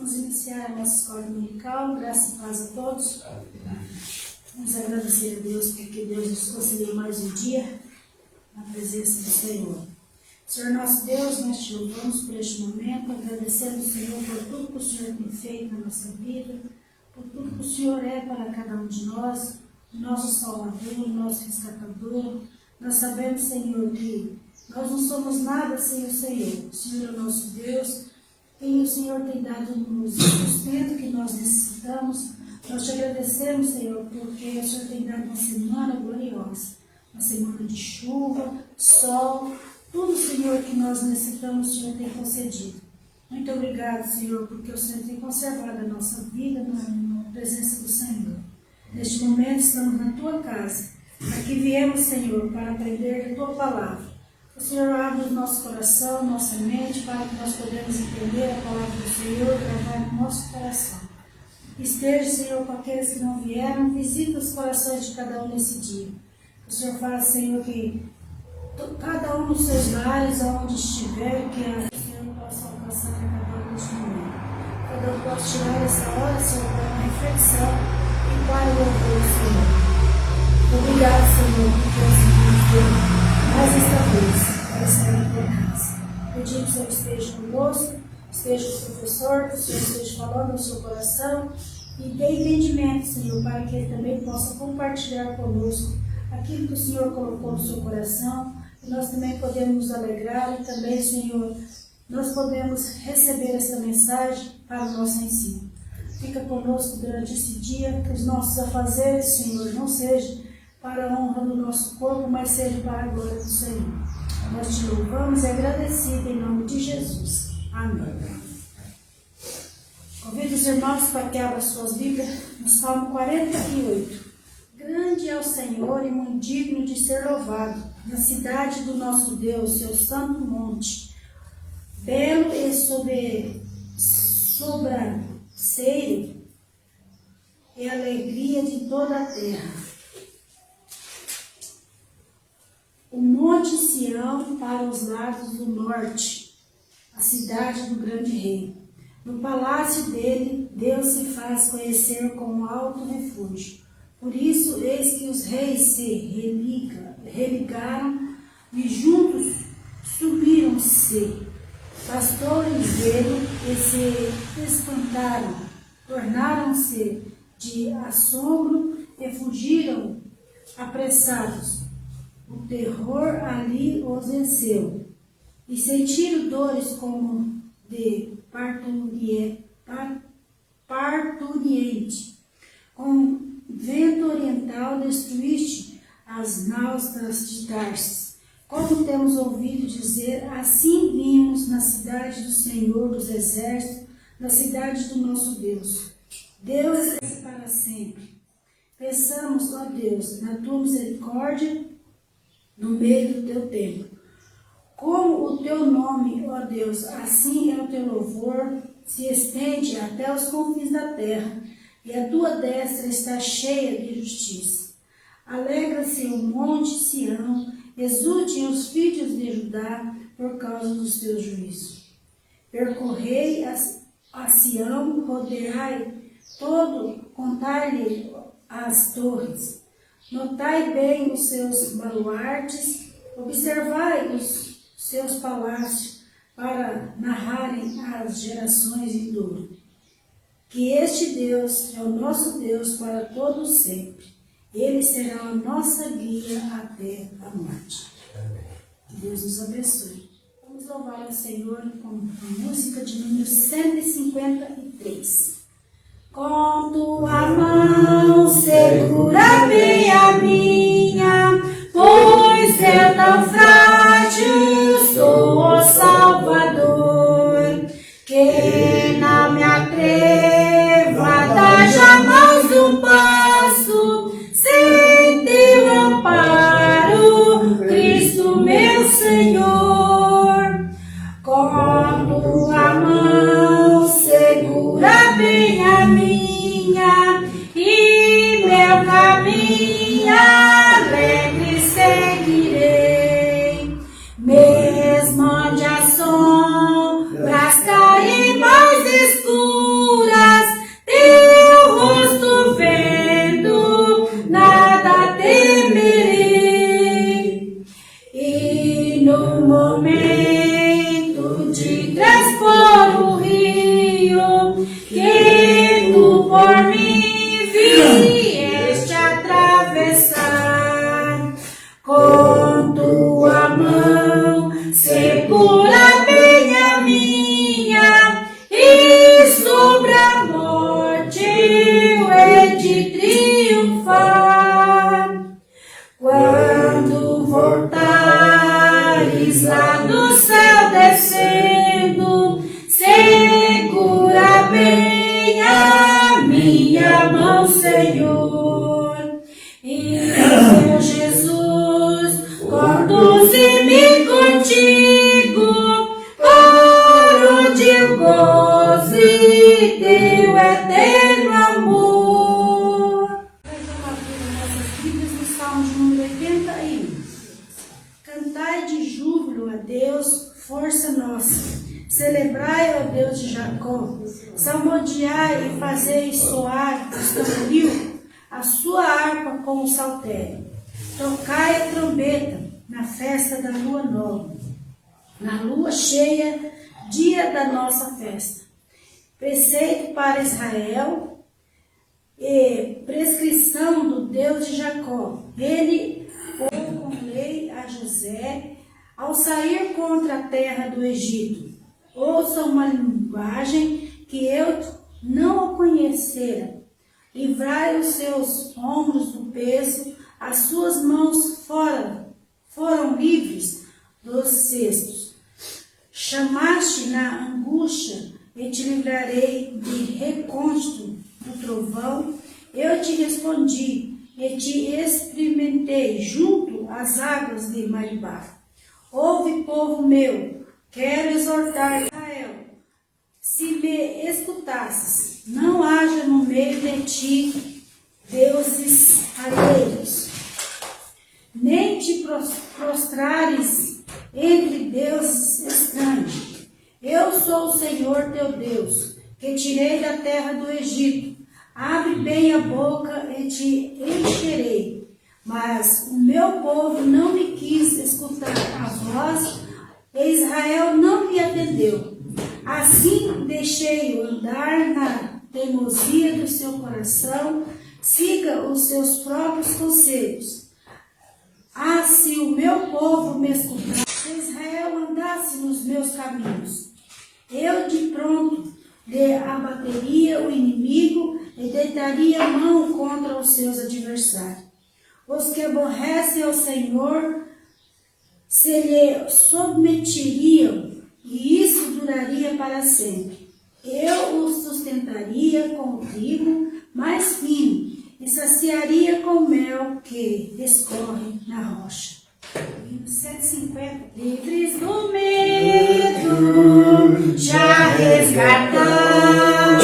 Vamos iniciar a nossa escola dominical. Graça e paz a todos. Vamos agradecer a Deus porque Deus nos concedeu mais um dia na presença do Senhor. Senhor nosso Deus, nós te louvamos por este momento, agradecendo ao Senhor por tudo que o Senhor tem feito na nossa vida, por tudo que o Senhor é para cada um de nós, o nosso Salvador, o nosso Resgatador. Nós sabemos, Senhor, que nós não somos nada sem o Senhor. O Senhor é o nosso Deus, quem o Senhor tem dado-nos o sustento que nós necessitamos. Nós te agradecemos, Senhor, porque o Senhor tem dado uma semana gloriosa, uma semana de chuva, sol, tudo, Senhor, que nós necessitamos, o Senhor tem concedido. Muito obrigado, Senhor, porque o Senhor tem conservado a nossa vida na presença do Senhor. Neste momento estamos na tua casa. Aqui viemos, Senhor, para aprender a tua palavra. O Senhor abre o nosso coração, nossa mente, para que nós podemos entender a palavra do Senhor, gravar no nosso coração. Esteja, Senhor, com aqueles que não vieram, visita os corações de cada um nesse dia. O Senhor faz, Senhor, que cada um nos seus lares, aonde estiver, que o Senhor possa alcançar a cada um neste momento. Cada um possa tirar essa hora, Senhor, para uma reflexão e para o louvor do Senhor. Obrigado, Senhor, por conseguirmos mais esta vez para estar na tua casa. Pedimos que o Senhor esteja conosco, esteja com o professor, que o Senhor esteja falando no seu coração e dê entendimento, Senhor, para que ele também possa compartilhar conosco aquilo que o Senhor colocou no seu coração. E nós também podemos nos alegrar e também, Senhor, nós podemos receber essa mensagem para o nosso ensino. Fica conosco durante esse dia, que os nossos afazeres, Senhor, não sejam para a honra do nosso corpo, mas seja para a glória do Senhor. Nós te louvamos e agradecidos em nome de Jesus. Amém. Convido os irmãos para que abram suas Bíblias no Salmo 48. Grande é o Senhor e muito digno de ser louvado, na cidade do nosso Deus, seu santo monte. Belo e sobranceiro é a alegria de toda a terra. O monte Sião para os lados do norte, a cidade do grande rei. No palácio dele, Deus se faz conhecer como alto refúgio. Por isso, eis que os reis se religaram e juntos subiram-se. Pastores dele e se espantaram, tornaram-se de assombro e fugiram apressados. O terror ali os venceu, e sentiram dores como de parturiente. Com vento oriental destruíste as naus de Tarsis. Como temos ouvido dizer, assim vimos na cidade do Senhor dos Exércitos, na cidade do nosso Deus. Deus é para sempre. Pensamos, ó Deus, na tua misericórdia no meio do teu templo. Como o teu nome, ó Deus, assim é o teu louvor, se estende até os confins da terra, e a tua destra está cheia de justiça. Alegra-se o monte Sião, exultem os filhos de Judá por causa dos teus juízos. Percorrei a Sião, rodeai todo, contai-lhe as torres. Notai bem os seus baluartes, observai os seus palácios, para narrarem as gerações vindouras. Que este Deus é o nosso Deus para todo sempre. Ele será a nossa guia até a morte. Que Deus nos abençoe. Vamos louvar o Senhor com a música de número 153. Com tua mão segura bem a minha, pois eu tão frágil sou o Salvador, que não me atreva a dar jamais um passo sem teu amparo, Cristo meu Senhor. Com tua mão segura bem a minha e meu caminho alegre seguirei, mesmo onde as sombras caem mais escuras. Se no momento de transpor o rio, que tu por mim vieste atravessar, com tua mão segura bem a minha, e sobre a morte eu hei de triunfar. Quando voltares lá do céu descendo, segura bem a minha mão, Senhor. E meu Jesus, conduze-me contigo, para onde eu goze teu eterno amor. Vamos abrir nossas Bíblias no Salmo de número 81. Cantai de júbilo a Deus, força nossa. Celebrai, ó Deus de Jacó. Salmodiai e fazei soar o tamboril, a sua harpa com o saltério. Tocai a trombeta na festa da lua nova, na lua cheia, dia da nossa festa. Preceito para Israel e prescrição do Deus de Jacó. Ele pôs com lei a José ao sair contra a terra do Egito. Ouça uma linguagem que eu não o conhecera. Livrai os seus ombros do peso, as suas mãos foram livres dos cestos. Chamaste na angústia, e te livrarei de recôndito do trovão. Eu te respondi, e te experimentei junto às águas de Maribá. Ouve, povo meu, quero exortar Israel. Se me escutasses, não haja no meio de ti deuses alheios, nem te prostrares entre deuses estranhos. Eu sou o Senhor teu Deus, que tirei da terra do Egito. Abre bem a boca e te encherei. Mas o meu povo não me quis escutar a voz, e Israel não me atendeu. Assim deixei-o andar na teimosia do seu coração, siga os seus próprios conselhos. Ah, se o meu povo me escutasse, se Israel andasse nos meus caminhos, eu de pronto lhe abateria o inimigo e deitaria a mão contra os seus adversários. Os que aborrecem ao Senhor se lhe submeteriam, e isso duraria para sempre. Eu os sustentaria com o trigo mais fino, e saciaria com mel que escorre na rocha. 750. Livres do medo, já resgatado,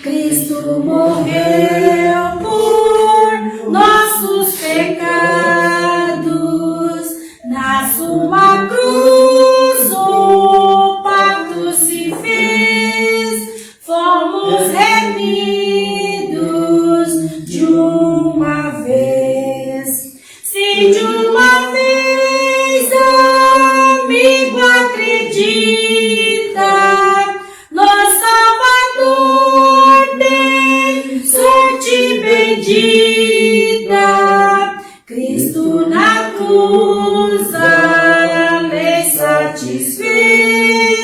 Cristo morreu por nossos pecados, na sua cruz o pacto se fez, fomos remidos de uma vez. Se de uma vez, amigo, acredita, nosso Salvador tem sorte bendita. Cristo na cruz a lei satisfez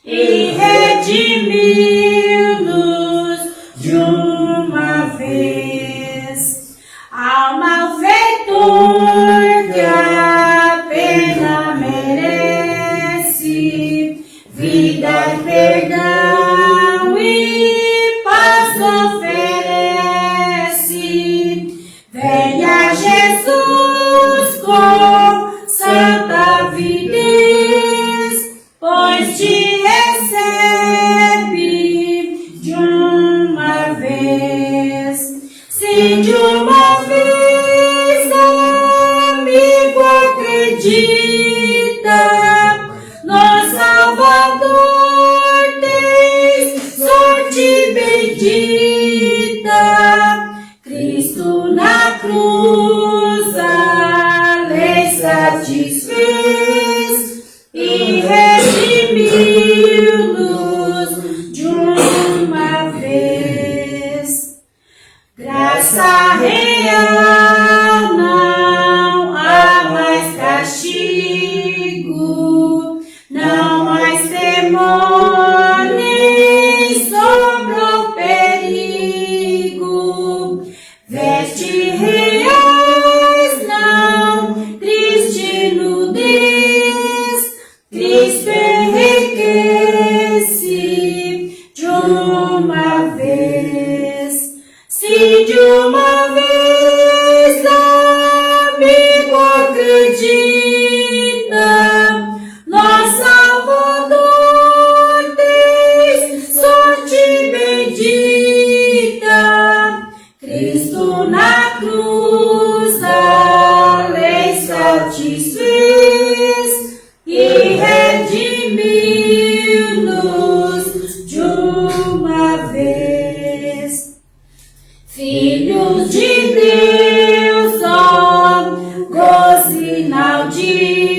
e redimiu-nos de uma vez. Ao malfeitor que a pena merece, vida e perdão e paz oferece. Venha Jesus com santa avidez, pois te recebe de uma vez. Se de uma vez, amigo, acredita, nosso Salvador tem sorte bendita. Cristo na cruz a lei satisfez e redimiu-nos de uma vez. Graça real, não há mais castigo, não mais temor, nem sombra ou perigo. Veste reais, não, triste nudez, Cristo enriquece de uma vez. Se de uma vez, amigo, acredita, nosso Salvador tens sorte bendita. Cristo na cruz a lei satisfez e redimiu-nos de uma vez. Filhos de Deus, ó, gozo inaudito,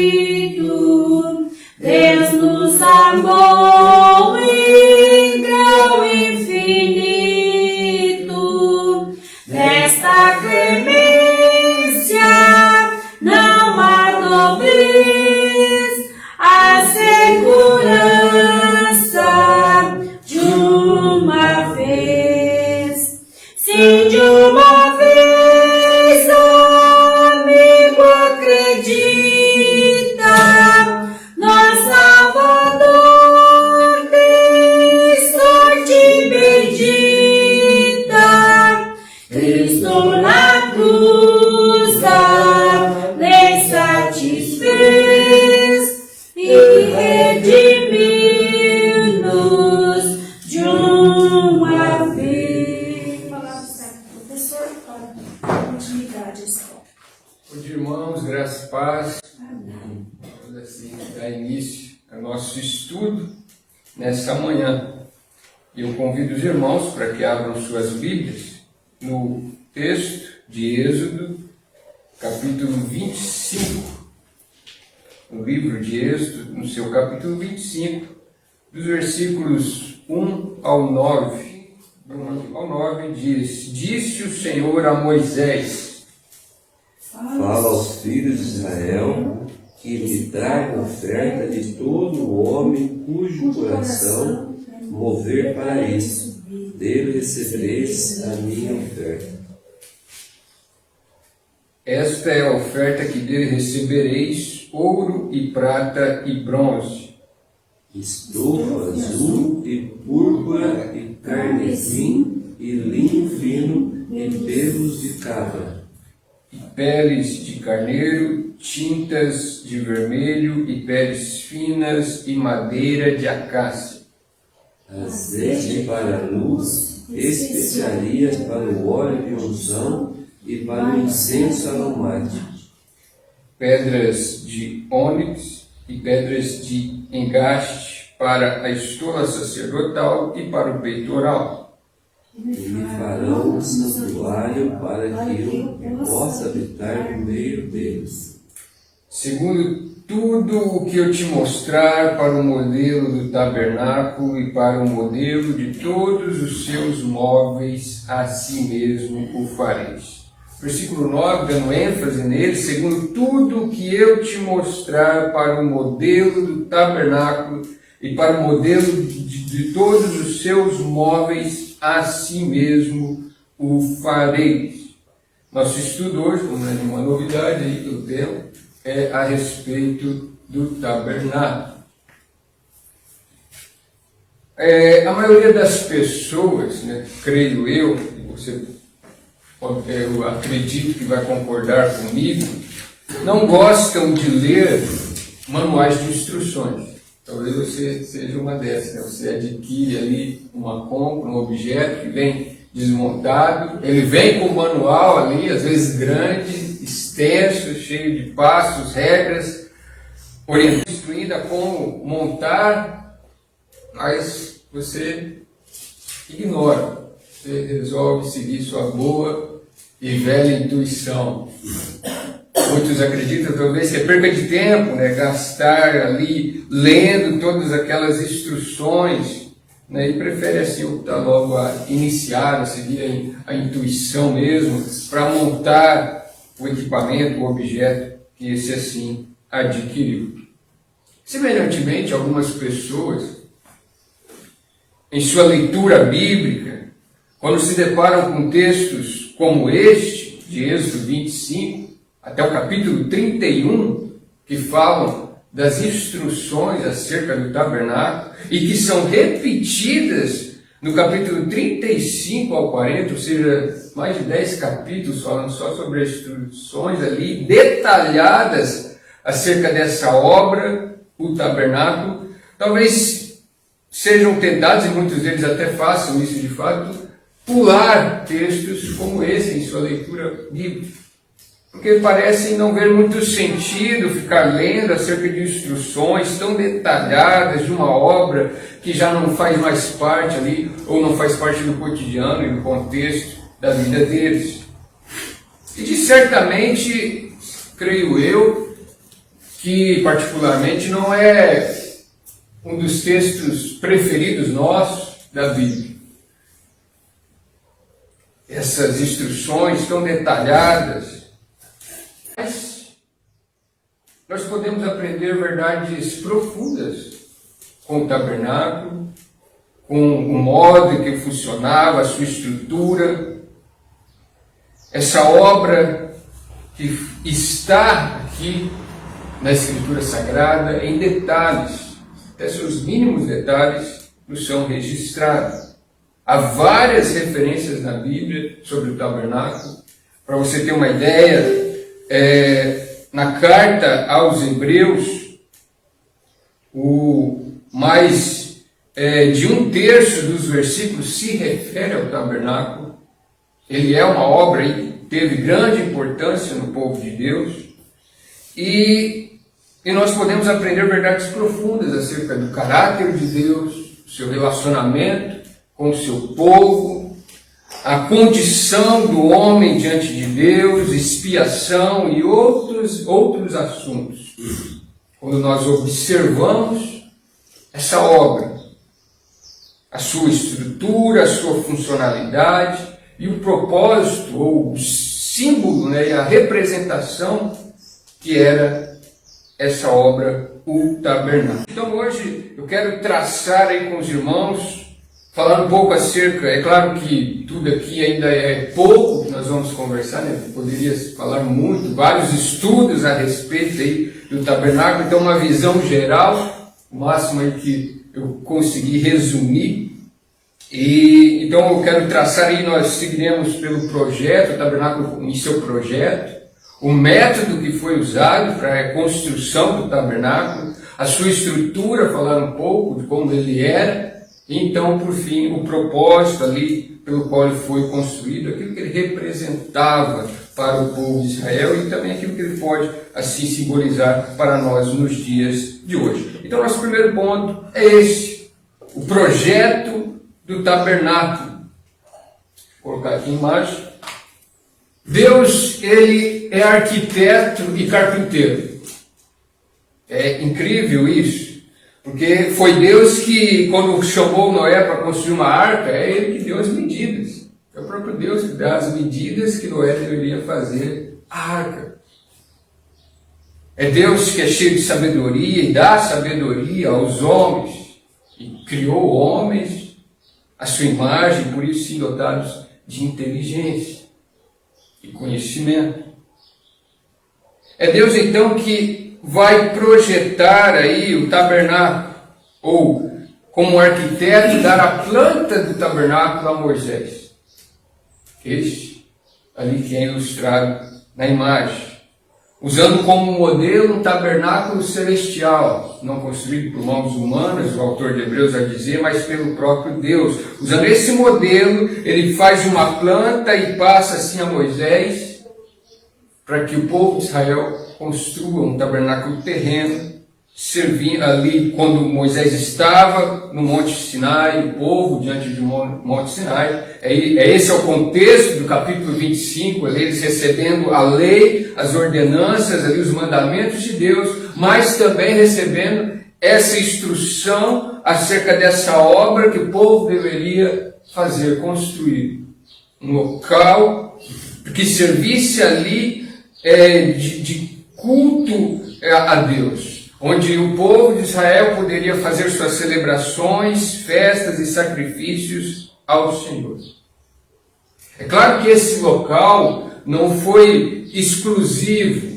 Deus nos amou em grau infinito. Nesta clemência não há doblez, a segurança de uma vez. Se de uma vez, amigo, acredita, nosso Salvador tem sorte bendita. Cristo na cruz a lei satisfez e redimiu-nos de uma vez. Palavra certa, professor, para continuidade da escola. Bom dia, irmãos, graça e paz. Amém. Vamos assim dar início ao nosso estudo nessa manhã. Eu convido os irmãos para que abram suas Bíblias no texto de Êxodo, capítulo 25. No livro de Êxodo, no seu capítulo 25, dos versículos 1 ao 9. Ao 9 diz: Disse o Senhor a Moisés: Fala aos filhos de Israel que me tragam oferta de todo homem cujo coração mover para isso. Dele recebereis a minha oferta. Esta é a oferta que dele recebereis: ouro e prata e bronze, Estofa azul e púrpura e carmesim e linho fino e pelos de cabra, e peles de carneiro, tintas de vermelho e peles finas e madeira de acácia, azeite para a luz, especiarias para o óleo de unção e para o incenso aromático, pedras de ônix e pedras de engaste para a estola sacerdotal e para o peitoral. e me farão um santuário para que eu possa habitar no meio deles. Segundo tudo o que eu te mostrar para o modelo do tabernáculo e para o modelo de todos os seus móveis, assim mesmo o fareis. Versículo 9, dando ênfase nele: segundo tudo o que eu te mostrar para o modelo do tabernáculo e para o modelo de todos os seus móveis, assim mesmo o fareis. Nosso estudo hoje, como não é nenhuma novidade aí pelo tempo, é a respeito do tabernáculo. A maioria das pessoas, creio eu, eu acredito que vai concordar comigo, não gostam de ler manuais de instruções. Talvez você seja uma dessas, Você adquire ali uma compra, um objeto que vem desmontado, ele vem com o manual ali, às vezes grande, extenso, cheio de passos, regras, instruindo a como montar, mas você ignora, você resolve seguir sua boa e velha intuição. Muitos acreditam talvez que é perca de tempo, né? Gastar ali lendo todas aquelas instruções, né? E prefere assim optar logo a iniciar, a seguir a intuição mesmo, para montar o equipamento, o objeto que esse assim adquiriu. Semelhantemente, algumas pessoas, em sua leitura bíblica, quando se deparam com textos como este, de Êxodo 25, até o capítulo 31, que falam das instruções acerca do tabernáculo, e que são repetidas no capítulo 35 ao 40, ou seja, mais de 10 capítulos falando só sobre as instruções ali, detalhadas acerca dessa obra, o tabernáculo, talvez sejam tentados, e muitos deles até façam isso de fato, pular textos como esse em sua leitura bíblica. Porque parecem não ver muito sentido ficar lendo acerca de instruções tão detalhadas de uma obra que já não faz mais parte ali, ou não faz parte do cotidiano e do contexto da vida deles. E de certamente, creio eu, que particularmente não é um dos textos preferidos nossos da Bíblia. Essas instruções tão detalhadas, mas nós podemos aprender verdades profundas com o tabernáculo, com o modo que funcionava, a sua estrutura, essa obra que está aqui na Escritura Sagrada em detalhes, até seus mínimos detalhes nos são registrados. Há várias referências na Bíblia sobre o tabernáculo. Para você ter uma ideia, na carta aos Hebreus, mais de 1/3 dos versículos se refere ao tabernáculo. Ele é uma obra que teve grande importância no povo de Deus. E nós podemos aprender verdades profundas acerca do caráter de Deus, do seu relacionamento com o seu povo, a condição do homem diante de Deus, expiação e outros assuntos. Quando nós observamos essa obra, a sua estrutura, a sua funcionalidade e o propósito, ou o símbolo, né, e a representação que era essa obra, o tabernáculo. Então hoje eu quero traçar aí com os irmãos, falar um pouco acerca, é claro que tudo aqui ainda é pouco que nós vamos conversar, né? Poderia falar muito, vários estudos a respeito aí do tabernáculo, então uma visão geral, o máximo aí que eu consegui resumir. E então eu quero traçar aí, nós seguiremos pelo projeto, o tabernáculo em seu projeto, o método que foi usado para a construção do tabernáculo, a sua estrutura, falar um pouco de como ele era. Então, por fim, o propósito ali pelo qual ele foi construído, aquilo que ele representava para o povo de Israel e também aquilo que ele pode assim simbolizar para nós nos dias de hoje. Então, nosso primeiro ponto é esse, o projeto do tabernáculo. Vou colocar aqui embaixo. Deus, ele é arquiteto e carpinteiro. É incrível isso. Porque foi Deus que, quando chamou Noé para construir uma arca, é Ele que deu as medidas. É o próprio Deus que dá as medidas que Noé deveria fazer a arca. É Deus que é cheio de sabedoria e dá sabedoria aos homens. E criou homens à sua imagem, por isso sim dotados de inteligência e conhecimento. É Deus então que vai projetar aí o tabernáculo, ou como arquiteto dar a planta do tabernáculo a Moisés. Este ali que é ilustrado na imagem, usando como modelo um tabernáculo celestial, não construído por mãos humanas, o autor de Hebreus vai dizer, mas pelo próprio Deus. Usando esse modelo, ele faz uma planta e passa assim a Moisés, para que o povo de Israel construa um tabernáculo terreno servindo ali quando Moisés estava no Monte Sinai, o povo diante do Monte Sinai. Esse é o contexto do capítulo 25, ali, eles recebendo a lei, as ordenanças, ali, os mandamentos de Deus, mas também recebendo essa instrução acerca dessa obra que o povo deveria fazer, construir um local que servisse ali de culto a Deus, onde o povo de Israel poderia fazer suas celebrações, festas e sacrifícios ao Senhor. É claro que esse local não foi exclusivo.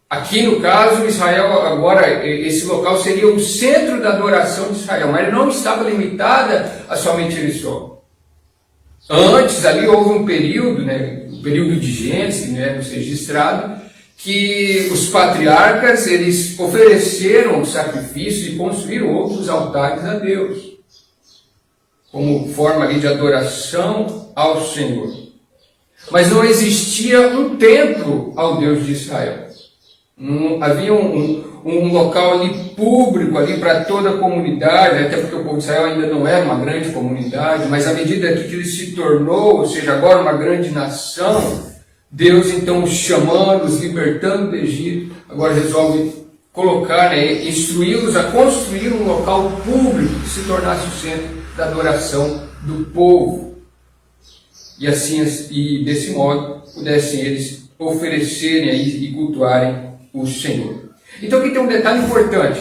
Aqui no caso, Israel, agora, esse local seria o centro da adoração de Israel, mas não estava limitada a somente ele só. Antes, ali houve um período, um período de Gênesis, nos registrado, que os patriarcas, eles ofereceram sacrifício e construíram outros altares a Deus, como forma ali de adoração ao Senhor. Mas não existia um templo ao Deus de Israel. Não havia um local ali público ali para toda a comunidade, até porque o povo de Israel ainda não era uma grande comunidade, mas à medida que ele se tornou, ou seja, agora uma grande nação, Deus então os chamando, os libertando do Egito, agora resolve colocar, instruí-los a construir um local público que se tornasse o centro da adoração do povo. E assim, e desse modo, pudessem eles oferecerem e cultuarem o Senhor. Então aqui tem um detalhe importante.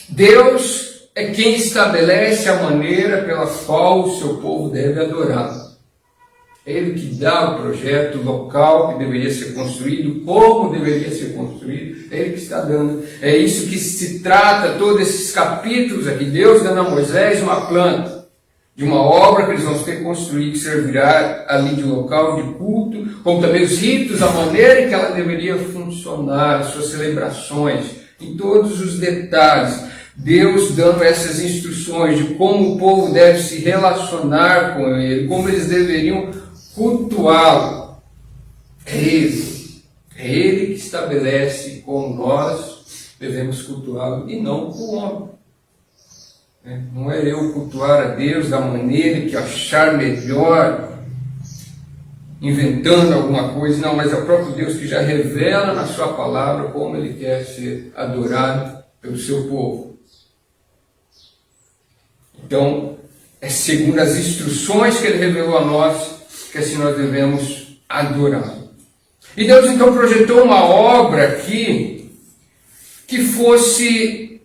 Deus é quem estabelece a maneira pela qual o seu povo deve adorá-lo. É Ele que dá o projeto, o local que deveria ser construído, como deveria ser construído, é Ele que está dando. É isso que se trata, todos esses capítulos aqui, Deus dando a Moisés uma planta, de uma obra que eles vão ter que construir, que servirá ali de local de culto, como também os ritos, a maneira em que ela deveria funcionar, as suas celebrações, em todos os detalhes. Deus dando essas instruções de como o povo deve se relacionar com Ele, como eles deveriam cultuá-lo. É Ele que estabelece como nós devemos cultuá-lo e não o homem. Não é eu cultuar a Deus da maneira que achar melhor, inventando alguma coisa, não, mas é o próprio Deus que já revela na sua palavra como Ele quer ser adorado pelo seu povo. Então, é segundo as instruções que Ele revelou a nós, que assim nós devemos adorá-lo. E Deus então projetou uma obra aqui que fosse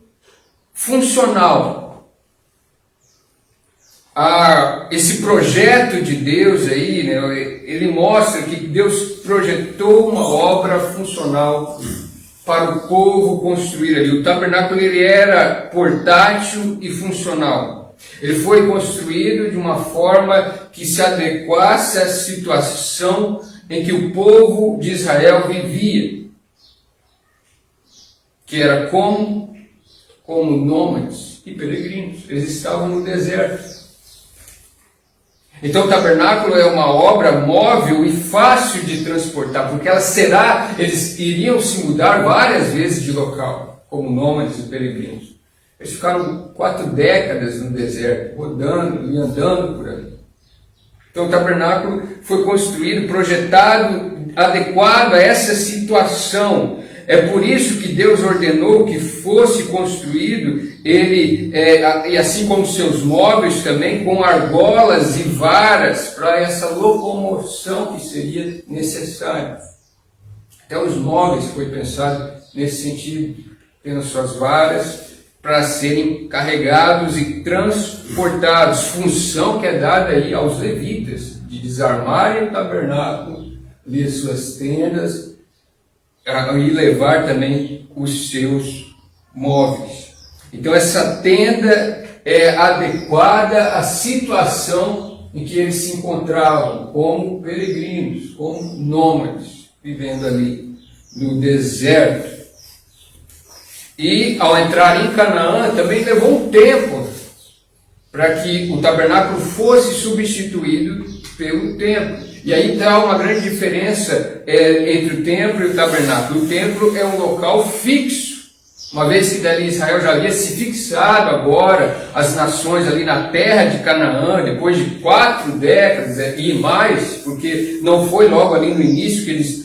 funcional. Esse projeto de Deus aí, ele mostra que Deus projetou uma obra funcional para o povo construir ali. O tabernáculo ele era portátil e funcional. Ele foi construído de uma forma que se adequasse à situação em que o povo de Israel vivia, que era como nômades e peregrinos. Eles estavam no deserto. Então o tabernáculo é uma obra móvel e fácil de transportar, porque eles iriam se mudar várias vezes de local, como nômades e peregrinos. Eles ficaram 4 décadas no deserto, rodando e andando por ali. Então o tabernáculo foi construído, projetado, adequado a essa situação. É por isso que Deus ordenou que fosse construído e assim como seus móveis também, com argolas e varas para essa locomoção que seria necessária. Até os móveis foi pensado nesse sentido, tendo suas varas para serem carregados e transportados, função que é dada aí aos levitas, de desarmarem o tabernáculo, ler suas tendas, e levar também os seus móveis. Então essa tenda é adequada à situação em que eles se encontravam, como peregrinos, como nômades, vivendo ali no deserto. E ao entrar em Canaã também levou um tempo para que o tabernáculo fosse substituído pelo templo. E aí está uma grande diferença entre o templo e o tabernáculo. O templo é um local fixo, uma vez que dali Israel já havia se fixado agora, as nações ali na terra de Canaã, depois de 4 décadas e mais, porque não foi logo ali no início que eles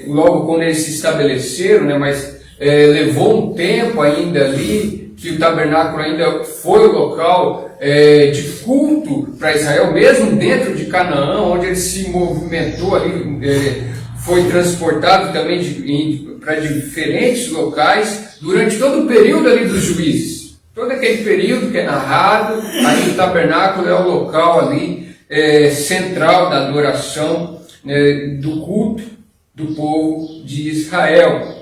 logo quando eles se estabeleceram, né, mas levou um tempo ainda ali, que o tabernáculo ainda foi o local de culto para Israel, mesmo dentro de Canaã, onde ele se movimentou ali, foi transportado também para diferentes locais, durante todo o período ali dos juízes. Todo aquele período que é narrado, aí o tabernáculo é o local ali central da adoração, do culto do povo de Israel.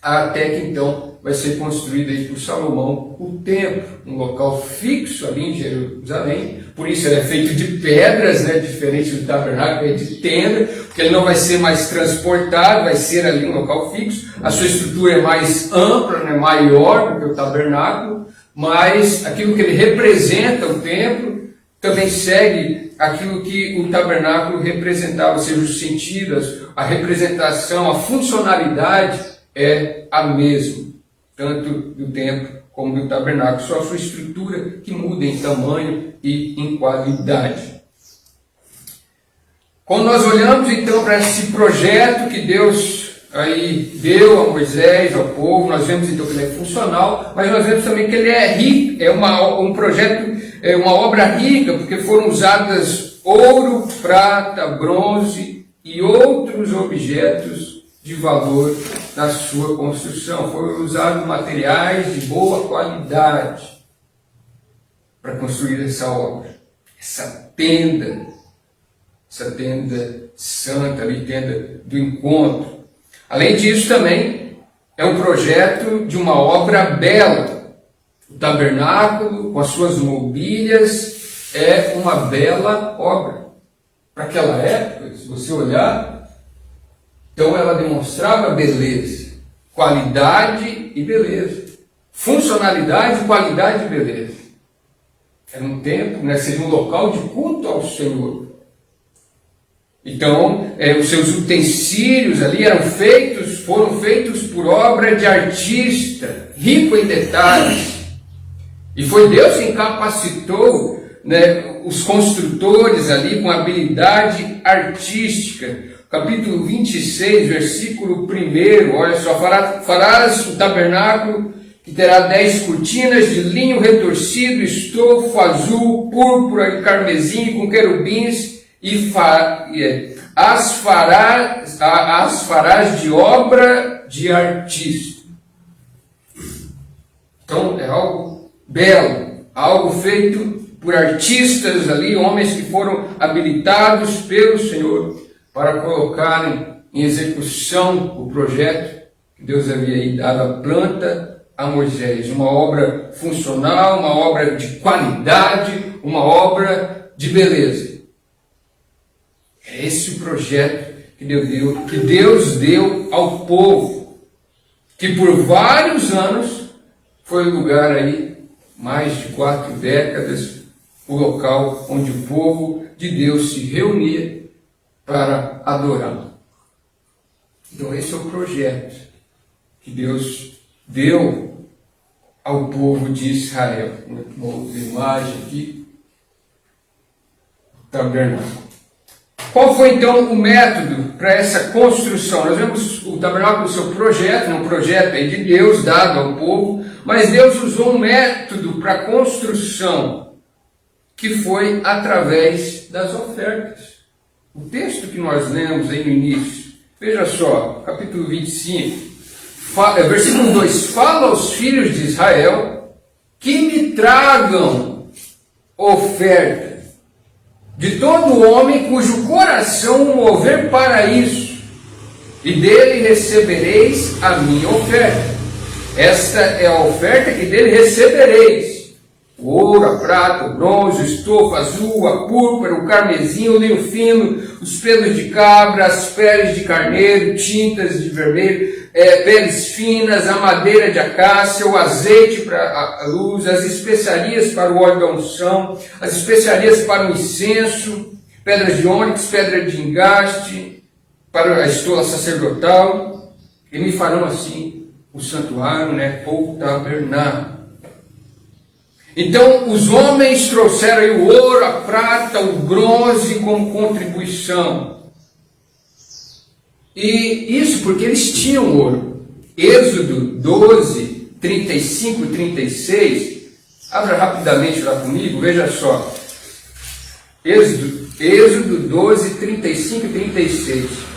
Até que então vai ser construído aí por Salomão o templo, um local fixo ali em Jerusalém. Por isso ele é feito de pedras, né, diferente do tabernáculo, é de tenda, porque ele não vai ser mais transportado, vai ser ali um local fixo. A sua estrutura é mais ampla, né, maior do que o tabernáculo, mas aquilo que ele representa, o templo, também segue aquilo que o tabernáculo representava, ou seja, os sentidos, a representação, a funcionalidade é a mesma, tanto do templo como do tabernáculo, só a sua estrutura que muda em tamanho e em qualidade. Quando nós olhamos então para esse projeto que Deus aí deu a Moisés, ao povo, nós vemos então que ele é funcional, mas nós vemos também que ele é rico, é um projeto, é uma obra rica, porque foram usadas ouro, prata, bronze e outros objetos de valor na sua construção. Foram usados materiais de boa qualidade para construir essa obra, essa tenda santa ali, tenda do encontro. Além disso também é um projeto de uma obra bela. O tabernáculo com as suas mobílias é uma bela obra. Para aquela época, se você olhar, então ela demonstrava beleza, qualidade e beleza. Funcionalidade, qualidade e beleza. Era um templo, né? Seria um local de culto ao Senhor. Então, os seus utensílios ali foram feitos por obra de artista, rico em detalhes. E foi Deus quem capacitou, né, os construtores ali com habilidade artística. Capítulo 26, versículo 1, olha só: farás o tabernáculo que terá 10 cortinas de linho retorcido, estofo azul, púrpura e carmesim, com querubins, e as farás de obra de artista. Então é algo belo, algo feito por artistas ali, homens que foram habilitados pelo Senhor para colocarem em execução o projeto que Deus havia dado à planta a Moisés. Uma obra funcional, uma obra de qualidade, uma obra de beleza. É esse o projeto que Deus deu ao povo, que por vários anos foi o lugar aí, mais de 4 décadas, o local onde o povo de Deus se reunia para adorar. Então esse é o projeto que Deus deu ao povo de Israel. Uma outra imagem aqui, o tabernáculo. Qual foi então o método para essa construção? Nós vemos o tabernáculo, o seu projeto, um projeto aí de Deus dado ao povo, mas Deus usou um método para a construção, que foi através das ofertas. O texto que nós lemos aí no início, veja só, capítulo 25, versículo 2: fala aos filhos de Israel que me tragam oferta de todo homem cujo coração mover para isso, e dele recebereis a minha oferta. Esta é a oferta que dele recebereis: o ouro, a prata, o bronze, o estofo azul, a púrpura, o carmesim, o linho fino, os pelos de cabra, as peles de carneiro, tintas de vermelho, peles finas, a madeira de acácia, o azeite para a luz, as especiarias para o óleo da unção, as especiarias para o incenso, pedras de ônix, pedra de engaste, para a estola sacerdotal. E me farão assim o santuário, né, ou tabernáculo. Então, os homens trouxeram aí o ouro, a prata, o bronze como contribuição. E isso porque eles tinham ouro. Êxodo 12, 35 e 36. Abra rapidamente lá comigo, veja só. Êxodo 12, 35 e 36.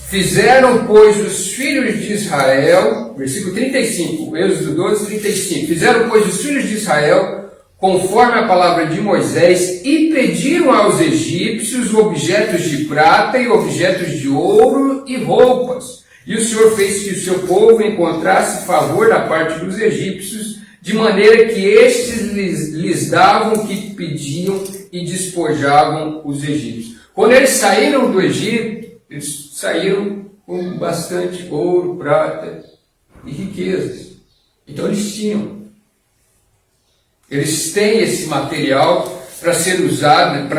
Fizeram, pois, os filhos de Israel, versículo 35, Êxodo 12, 35. Fizeram, pois, os filhos de Israel, conforme a palavra de Moisés, e pediram aos egípcios objetos de prata e objetos de ouro e roupas. E o Senhor fez que o seu povo encontrasse favor da parte dos egípcios, de maneira que estes lhes davam o que pediam e despojavam os egípcios. Quando eles saíram do Egito, eles saíram com bastante ouro, prata e riquezas. Então eles tinham. Eles têm esse material para ser usado,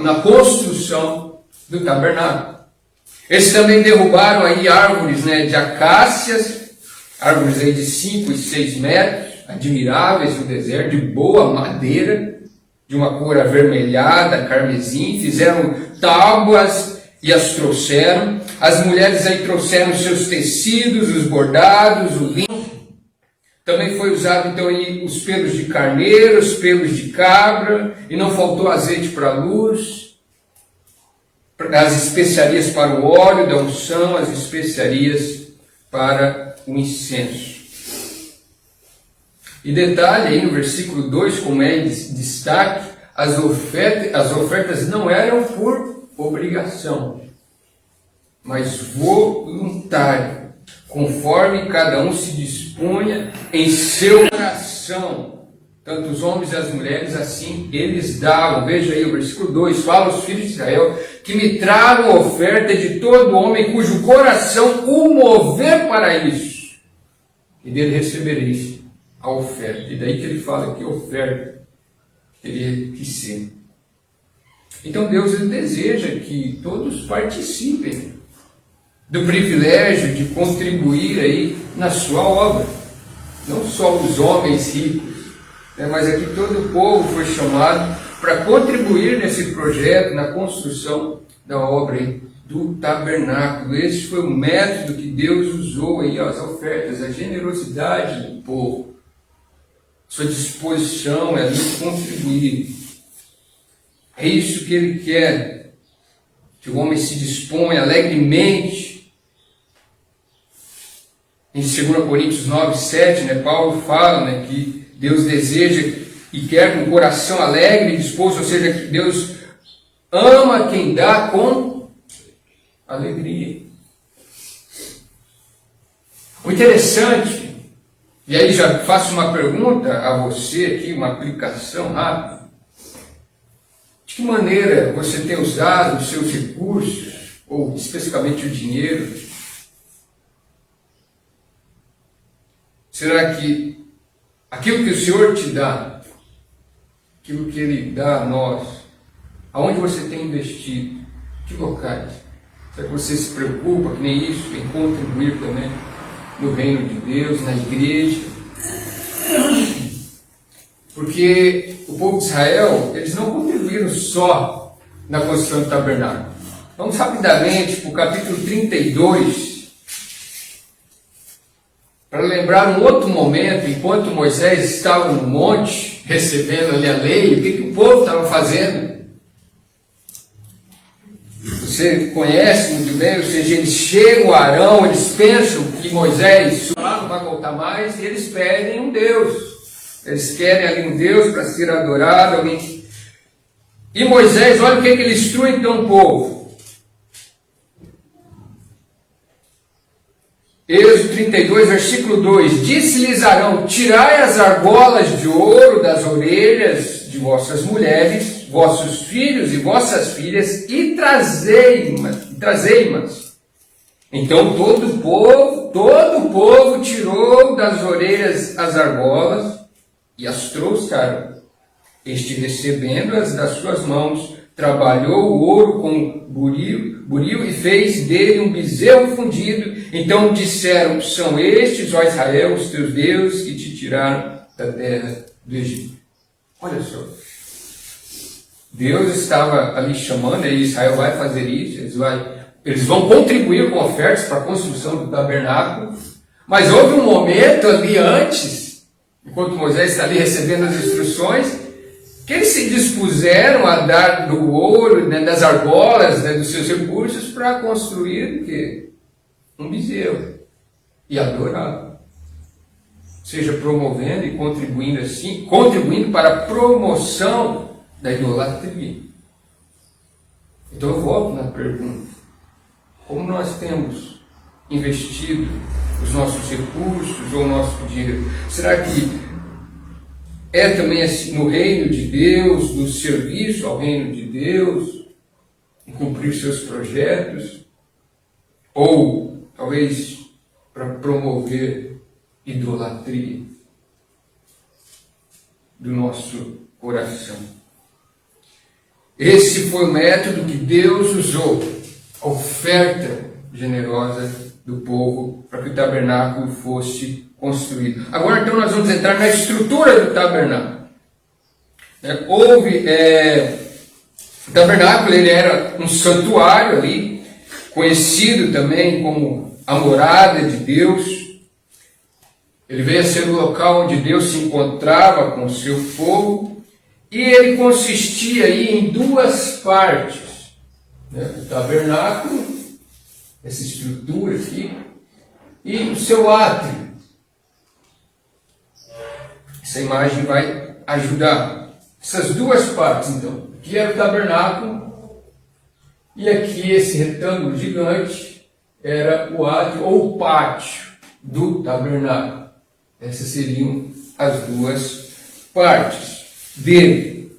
na construção do tabernáculo. Eles também derrubaram aí árvores, né, de acácias, árvores aí de 5 e 6 metros, admiráveis no deserto, de boa madeira, de uma cor avermelhada, carmesim. Fizeram tábuas e as trouxeram. As mulheres aí trouxeram seus tecidos, os bordados, o linho. Também foi usado então aí os pelos de carneiro, os pelos de cabra, e não faltou azeite para a luz, as especiarias para o óleo da unção, as especiarias para o incenso. E detalhe aí no versículo 2, como é destaque, as ofertas não eram por obrigação, mas voluntário, conforme cada um se dispunha em seu coração. Tanto os homens e as mulheres, assim eles davam. Veja aí o versículo 2, fala aos filhos de Israel, que me tragam a oferta de todo homem cujo coração o mover para isso, e dele recebereis a oferta. E daí que ele fala que oferta teria que ser. Então Deus, ele deseja que todos participem do privilégio de contribuir aí na sua obra. Não só os homens ricos, né, mas aqui todo o povo foi chamado para contribuir nesse projeto, na construção da obra aí do tabernáculo. Esse foi o método que Deus usou aí, as ofertas, a generosidade do povo, sua disposição é ali contribuir. É isso que ele quer, que o homem se disponha alegremente. Em 2 Coríntios 9, 7, né, Paulo fala, né, que Deus deseja e quer com o coração alegre e disposto, ou seja, que Deus ama quem dá com alegria. O interessante, e aí já faço uma pergunta a você aqui, uma aplicação rápida. De que maneira você tem usado os seus recursos, ou especificamente o dinheiro? Será que aquilo que o Senhor te dá, aquilo que Ele dá a nós, aonde você tem investido? Que locais? Será que você se preocupa, que nem isso, em contribuir também no reino de Deus, na igreja? Porque o povo de Israel, eles não contribuíram só na construção do tabernáculo. Vamos rapidamente para o capítulo 32, para lembrar um outro momento, enquanto Moisés estava no monte, recebendo ali a lei, o que o povo estava fazendo? Você conhece muito bem, ou seja, eles chegam a Arão, eles pensam que Moisés não vai voltar mais, e eles pedem um Deus. Eles querem ali um Deus para ser adorado, alguém. E Moisés, olha o que ele instrui então o povo. Êxodo 32, versículo 2: Disse-lhes Arão: Tirai as argolas de ouro das orelhas de vossas mulheres, vossos filhos e vossas filhas, e trazei-mas. Então todo o povo tirou das orelhas as argolas e as trouxeram. Este, recebendo-as das suas mãos, trabalhou o ouro com buril e fez dele um bezerro fundido. Então disseram: são estes, ó Israel, os teus deuses que te tiraram da terra do Egito. Olha só. Deus estava ali chamando, e Israel vai fazer isso, eles vão contribuir com ofertas para a construção do tabernáculo, mas houve um momento ali antes, enquanto Moisés está ali recebendo as instruções, que eles se dispuseram a dar do ouro, né, das argolas, né, dos seus recursos, para construir um bezerro e adorá-lo. Ou seja, promovendo e contribuindo assim, contribuindo para a promoção da idolatria. Então eu volto na pergunta: como nós temos investido os nossos recursos ou o nosso dinheiro? Será que é também assim no reino de Deus, no serviço ao reino de Deus, em cumprir seus projetos? Ou talvez para promover idolatria do nosso coração? Esse foi o método que Deus usou, a oferta generosa do povo para que o tabernáculo fosse construído. Agora então nós vamos entrar na estrutura do tabernáculo. O tabernáculo ele era um santuário ali, conhecido também como a morada de Deus. Ele veio a ser o local onde Deus se encontrava com o seu povo. E ele consistia aí em duas partes, né? O tabernáculo, essa estrutura aqui, e o seu átrio. Essa imagem vai ajudar. Essas duas partes, então. Aqui era o tabernáculo, e aqui esse retângulo gigante era o átrio ou o pátio do tabernáculo. Essas seriam as duas partes dele.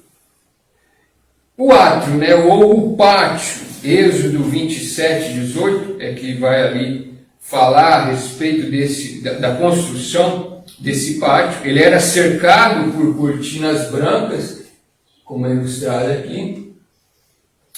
O átrio, né, ou o pátio, Êxodo 27, 18, é que vai ali falar a respeito da construção desse pátio. Ele era cercado por cortinas brancas, como é ilustrado aqui,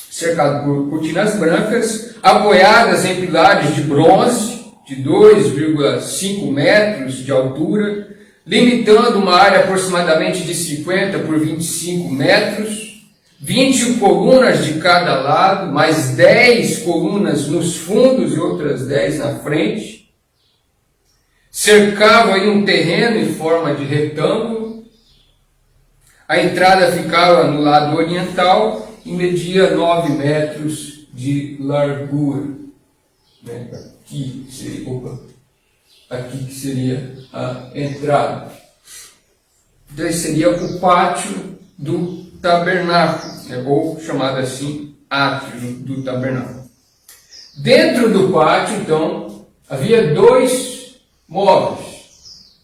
cercado por cortinas brancas, apoiadas em pilares de bronze, de 2,5 metros de altura, limitando uma área aproximadamente de 50 por 25 metros, 20 colunas de cada lado, mais 10 colunas nos fundos e outras 10 na frente. Cercava aí um terreno em forma de retângulo. A entrada ficava no lado oriental e media 9 metros de largura. Aqui que seria a entrada. Então esse seria o pátio do tabernáculo, ou chamado assim, átrio do tabernáculo. Dentro do pátio, então, havia dois móveis.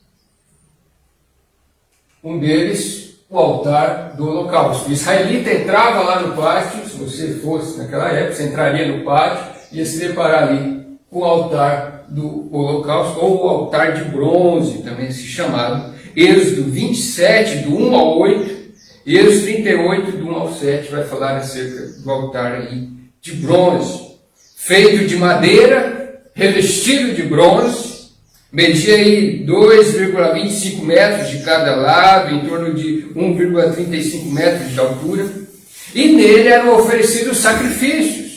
Um deles, o altar do holocausto. O israelita entrava lá no pátio, se você fosse naquela época, você entraria no pátio e ia se deparar ali com o altar do holocausto, ou o altar de bronze, também se chamado. Êxodo 27, do 1 ao 8, e Êxodo 38, do 1 ao 7, vai falar acerca do altar aí de bronze, feito de madeira, revestido de bronze, media aí 2,25 metros de cada lado, em torno de 1,35 metros de altura, e nele eram oferecidos sacrifícios,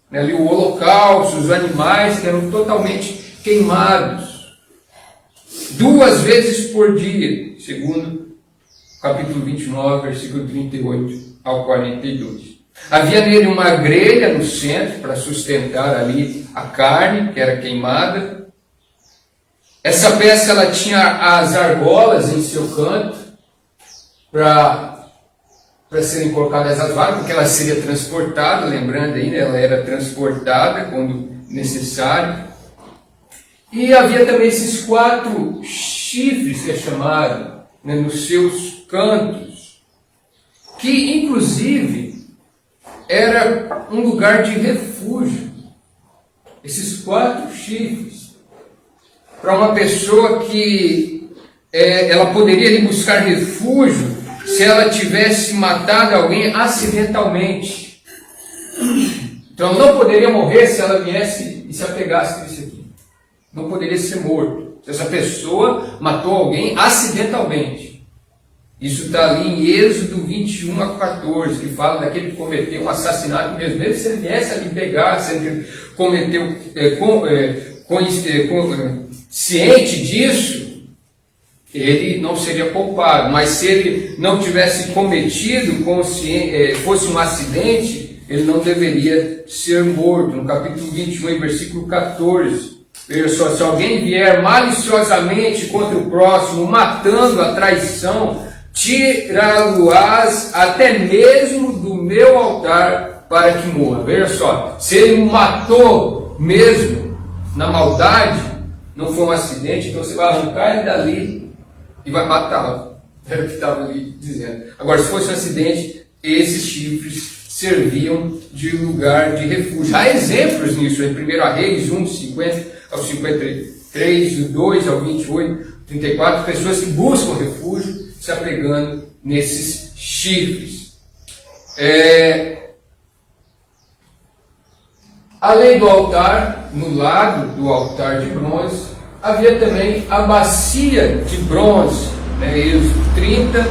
ali o holocausto, os animais que eram totalmente queimados, 2 vezes por dia, segundo capítulo 29, versículo 38 ao 42. Havia nele uma grelha no centro para sustentar ali a carne que era queimada. Essa peça ela tinha as argolas em seu canto para serem colocadas as varas, porque ela seria transportada, lembrando aí, né, ela era transportada quando necessário. E havia também esses 4 chifres, que é chamado, né, nos seus cantos, que inclusive era um lugar de refúgio. Esses 4 chifres, para uma pessoa que ela poderia ir buscar refúgio se ela tivesse matado alguém acidentalmente. Então não poderia morrer se ela viesse e se apegasse nisso aqui. Não poderia ser morto. Se essa pessoa matou alguém acidentalmente. Isso está ali em Êxodo 21 a 14, que fala daquele que cometeu um assassinato mesmo. Mesmo se ele viesse ali pegar, se ele cometeu, ciente disso, ele não seria poupado. Mas se ele não tivesse cometido, fosse um acidente, ele não deveria ser morto. No capítulo 21, versículo 14. Veja só, se alguém vier maliciosamente contra o próximo, matando a traição, tirá-lo-ás até mesmo do meu altar para que morra. Veja só, se ele matou mesmo na maldade, não foi um acidente, então você vai arrancar ele dali e vai matá-lo. Era o que estava ali dizendo. Agora, se fosse um acidente, esses chifres serviam de lugar de refúgio. Há exemplos nisso, em 1 Reis 1, 50 ao 53, do 2 ao 28, 34, pessoas que buscam refúgio se apegando nesses chifres. Além do altar, no lado do altar de bronze, havia também a bacia de bronze, Êxodo 30,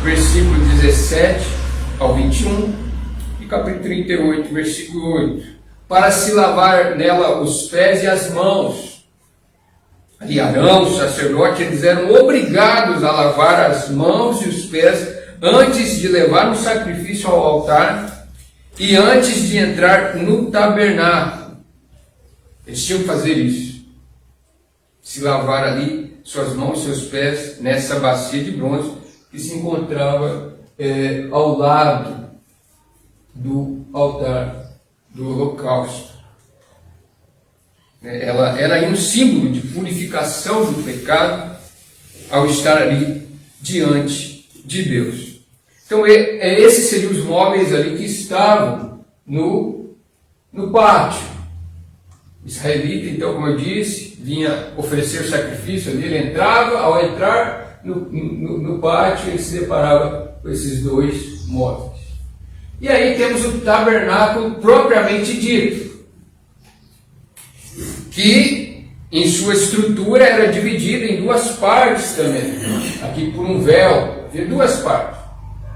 versículo 17 ao 21, e capítulo 38, versículo 8. Para se lavar nela os pés e as mãos. E Arão, o sacerdote, eles eram obrigados a lavar as mãos e os pés antes de levar o sacrifício ao altar e antes de entrar no tabernáculo. Eles tinham que fazer isso. Se lavar ali suas mãos e seus pés nessa bacia de bronze que se encontrava ao lado do altar do holocausto. Ela era um símbolo de purificação do pecado ao estar ali diante de Deus. Então esses seriam os móveis ali que estavam no pátio. O israelita, então, como eu disse, vinha oferecer sacrifício ali, ele entrava, ao entrar no pátio, ele se deparava com esses dois móveis. E aí temos o tabernáculo propriamente dito, que em sua estrutura era dividido em duas partes também. Aqui por um véu, havia duas partes.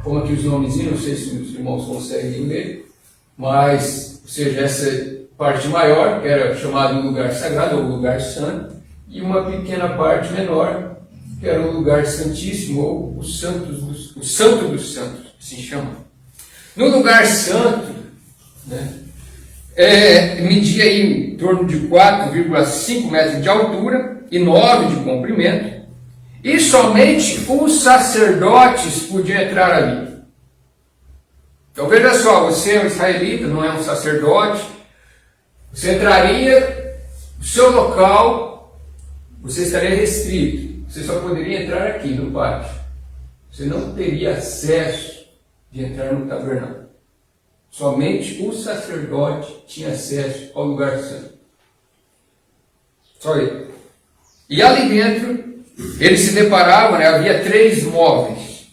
Como aqui os nomezinhos, não sei se os irmãos conseguem ler, mas, ou seja, essa parte maior, que era chamado lugar sagrado, ou lugar santo, e uma pequena parte menor, que era o lugar santíssimo, ou o santo dos santos, assim chama. No lugar santo, media aí em torno de 4,5 metros de altura e 9 de comprimento, e somente os sacerdotes podiam entrar ali. Então veja só, você é um israelita, não é um sacerdote, você entraria no seu local, você estaria restrito, você só poderia entrar aqui no pátio, você não teria acesso de entrar no tabernáculo. Somente o sacerdote tinha acesso ao lugar santo. Só ele. E ali dentro, eles se deparavam, havia 3 móveis.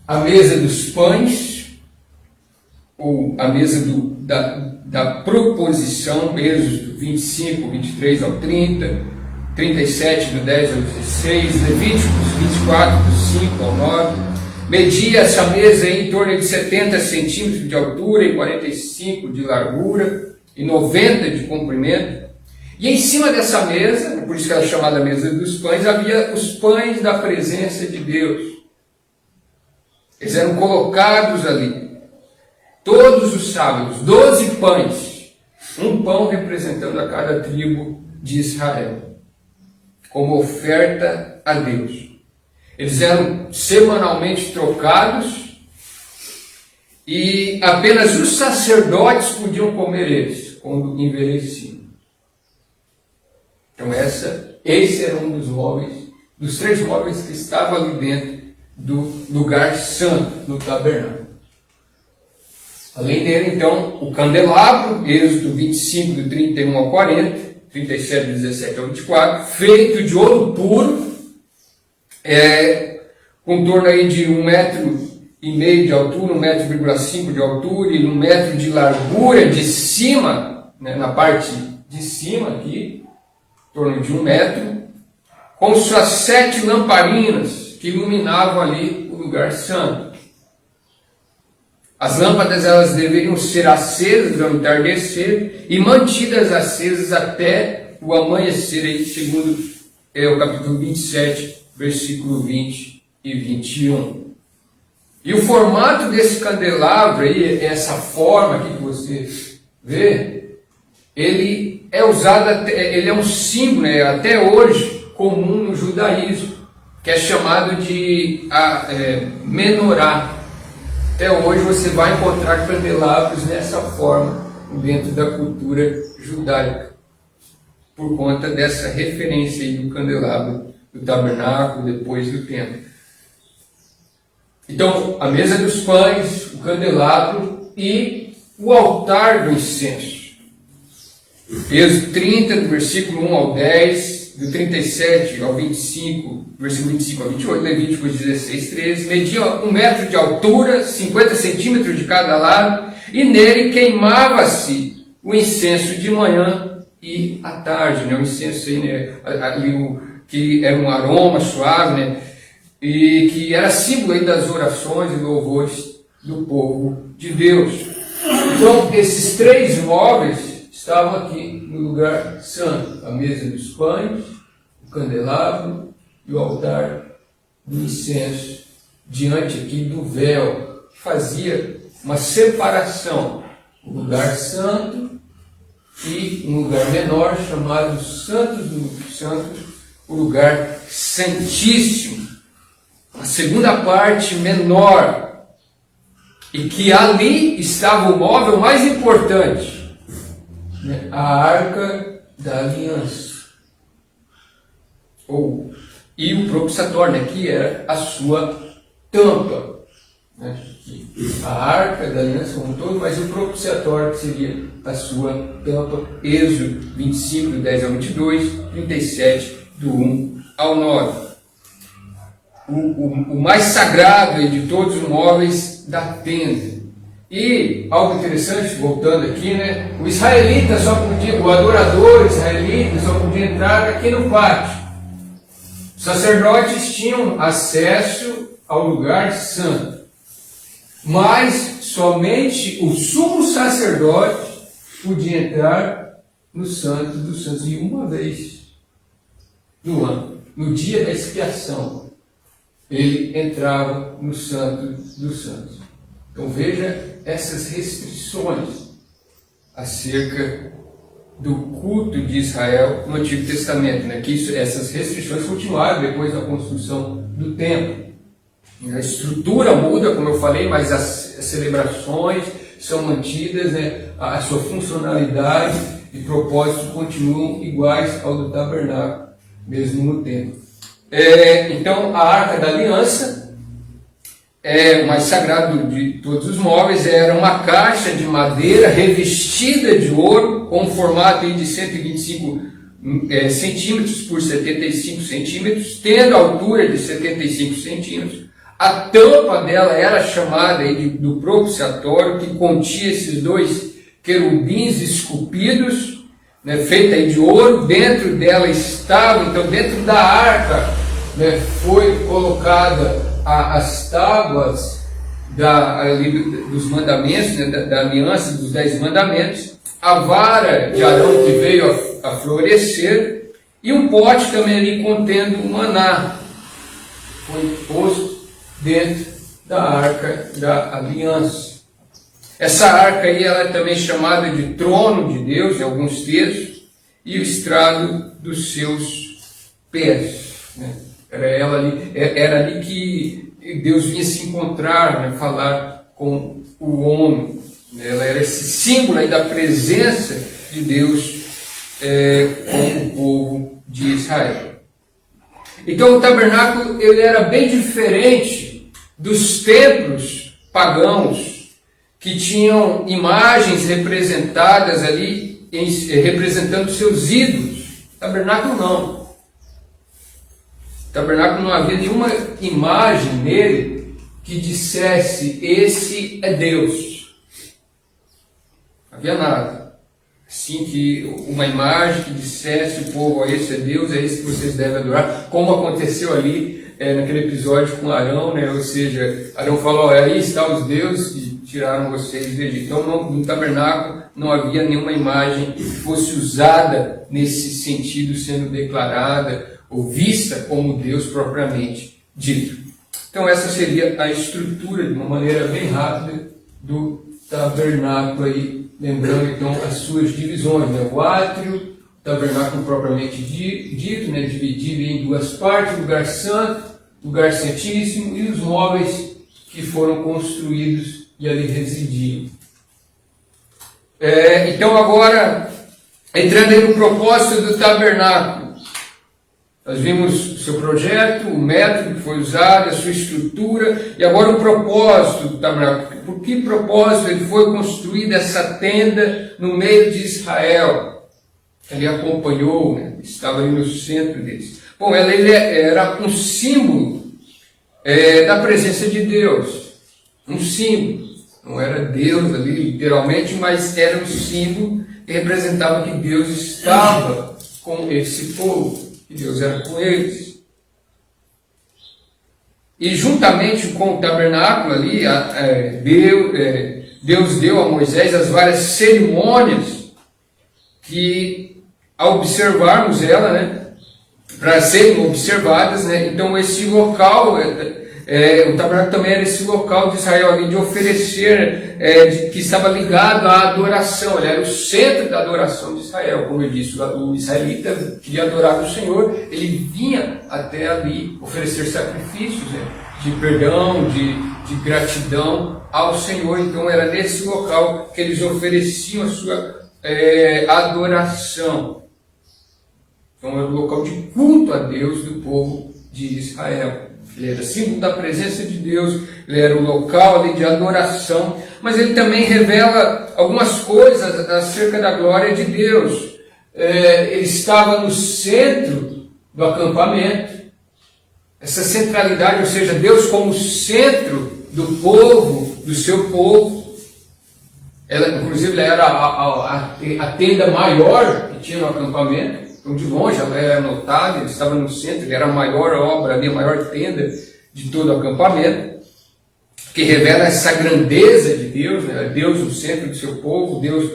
A mesa dos pães, ou a mesa da proposição, Êxodo 25, 23 ao 30, 37, do 10 ao 16, Levíticos 24, do 5 ao 9. Media essa mesa em torno de 70 centímetros de altura e 45 de largura e 90 de comprimento. E em cima dessa mesa, por isso que ela é chamada mesa dos pães, havia os pães da presença de Deus. Eles eram colocados ali, todos os sábados, 12 pães, um pão representando a cada tribo de Israel, como oferta a Deus. Eles eram semanalmente trocados e apenas os sacerdotes podiam comer eles quando envelheciam. Então esse era um dos móveis, dos 3 móveis que estavam ali dentro do lugar santo, no tabernáculo. Além dele, então, o candelabro, Êxodo 25, do 31 ao 40, 37, do 17 ao 24, feito de ouro puro, com torno aí de 1,5 metro de altura, 1,5 m de altura e 1 metro de largura de cima, né, na parte de cima aqui, em torno de 1 metro, com suas 7 lamparinas que iluminavam ali o lugar santo. As lâmpadas elas deveriam ser acesas ao entardecer e mantidas acesas até o amanhecer, aí, segundo o capítulo 27, versículo 20 e 21. E o formato desse candelabro, aí, essa forma aqui que você vê, ele é usado, ele é um símbolo, né, até hoje comum no judaísmo, que é chamado de menorá. Até hoje você vai encontrar candelabros nessa forma dentro da cultura judaica, por conta dessa referência aí do candelabro do tabernáculo depois do templo. Então, a mesa dos pães, o candelabro e o altar do incenso. Êxodo 30, do versículo 1 ao 10, do 37 ao 25, versículo 25 ao 28, Levíticos 16, 13, media 1 metro de altura, 50 centímetros de cada lado, e nele queimava-se o incenso de manhã e à tarde, né? O incenso aí, né? Que era um aroma suave, né? E que era símbolo aí das orações e louvores do povo de Deus. Então, esses 3 móveis estavam aqui no lugar santo: a mesa dos pães, o candelabro e o altar do incenso, diante aqui do véu, que fazia uma separação, o lugar santo e um lugar menor, chamado Santos dos Santos, o lugar santíssimo, a segunda parte menor, e que ali estava o móvel mais importante, né? A Arca da Aliança, e o propiciatório, né? Que era a sua tampa, né? A Arca da Aliança como um todo, mas o propiciatório que seria a sua tampa. Êxodo 25, do 10 ao 22, 37, do 1 ao 9. O mais sagrado de todos os móveis da tenda. E algo interessante, voltando aqui, né? O israelita só podia, o adorador israelita só podia entrar aqui no pátio. Os sacerdotes tinham acesso ao lugar santo, mas somente o sumo sacerdote podia entrar no Santo dos Santos, e uma vez no ano, no dia da expiação, ele entrava no Santo dos Santos. Então veja essas restrições acerca do culto de Israel no Antigo Testamento, né? Que essas restrições continuaram depois da construção do templo. A estrutura muda, como eu falei, mas as celebrações são mantidas, né? A sua funcionalidade e propósito continuam iguais ao do tabernáculo, mesmo no templo. Então, a Arca da Aliança, o mais sagrado de todos os móveis, era uma caixa de madeira revestida de ouro, com um formato de 125 centímetros por 75 centímetros, tendo altura de 75 centímetros. A tampa dela era chamada do propiciatório, que continha esses 2 querubins esculpidos, né, feita de ouro. Dentro dela estava, então dentro da arca, né, foi colocada as tábuas dos mandamentos, né, da aliança, dos 10 mandamentos, a vara de Arão que veio a florescer, e um pote também ali contendo o maná, foi posto dentro da Arca da Aliança. Essa arca aí, ela é também chamada de trono de Deus em alguns textos, e o estrado dos seus pés, né? Era ali que Deus vinha se encontrar, né? Falar com o homem. Ela era esse símbolo aí da presença de Deus com o povo de Israel. Então o tabernáculo ele era bem diferente dos templos pagãos, que tinham imagens representadas ali, representando seus ídolos. O tabernáculo não. O tabernáculo não havia nenhuma imagem nele que dissesse: esse é Deus. Não havia nada. Assim, que uma imagem que dissesse o povo: esse é Deus, é esse que vocês devem adorar, como aconteceu ali naquele episódio com Arão, né? Ou seja, Arão falou: aí estão os deuses que tiraram vocês do Egito. Então no tabernáculo não havia nenhuma imagem que fosse usada nesse sentido, sendo declarada ou vista como Deus propriamente dito. Então essa seria a estrutura, de uma maneira bem rápida, do tabernáculo aí, lembrando então as suas divisões, né? O átrio, o tabernáculo propriamente dito, né? Dividido em duas partes: lugar santo, lugar santíssimo, e os móveis que foram construídos e ali residiam. Então agora, entrando aí no propósito do tabernáculo, nós vimos o seu projeto, o método que foi usado, a sua estrutura, e agora o propósito do tabernáculo. Por que propósito ele foi construído, essa tenda no meio de Israel? Ele acompanhou, né? Estava ali no centro deles. Bom, ele era um símbolo da presença de Deus, um símbolo. Não era Deus ali literalmente, mas era um símbolo que representava que Deus estava com esse povo, que Deus era com eles. E juntamente com o tabernáculo ali, Deus deu a Moisés as várias cerimônias que, ao observarmos ela, né, para serem observadas, né, então esse local, o tabernáculo também era esse local de Israel ali de oferecer, que estava ligado à adoração. Ele era o centro da adoração de Israel. Como eu disse, o israelita queria adorar o Senhor, ele vinha até ali oferecer sacrifícios, né, de perdão, de gratidão ao Senhor. Então era nesse local que eles ofereciam a sua adoração. Então era o local de culto a Deus do povo de Israel. Ele era símbolo da presença de Deus, ele era o local ali de adoração, mas ele também revela algumas coisas acerca da glória de Deus. Ele estava no centro do acampamento, essa centralidade, ou seja, Deus como centro do povo, do seu povo. Inclusive, ela era a tenda maior que tinha no acampamento. Então, de longe, ela era notada, ele estava no centro, ele era a maior obra ali, a maior tenda de todo o acampamento, que revela essa grandeza de Deus, né? Deus no centro do seu povo, Deus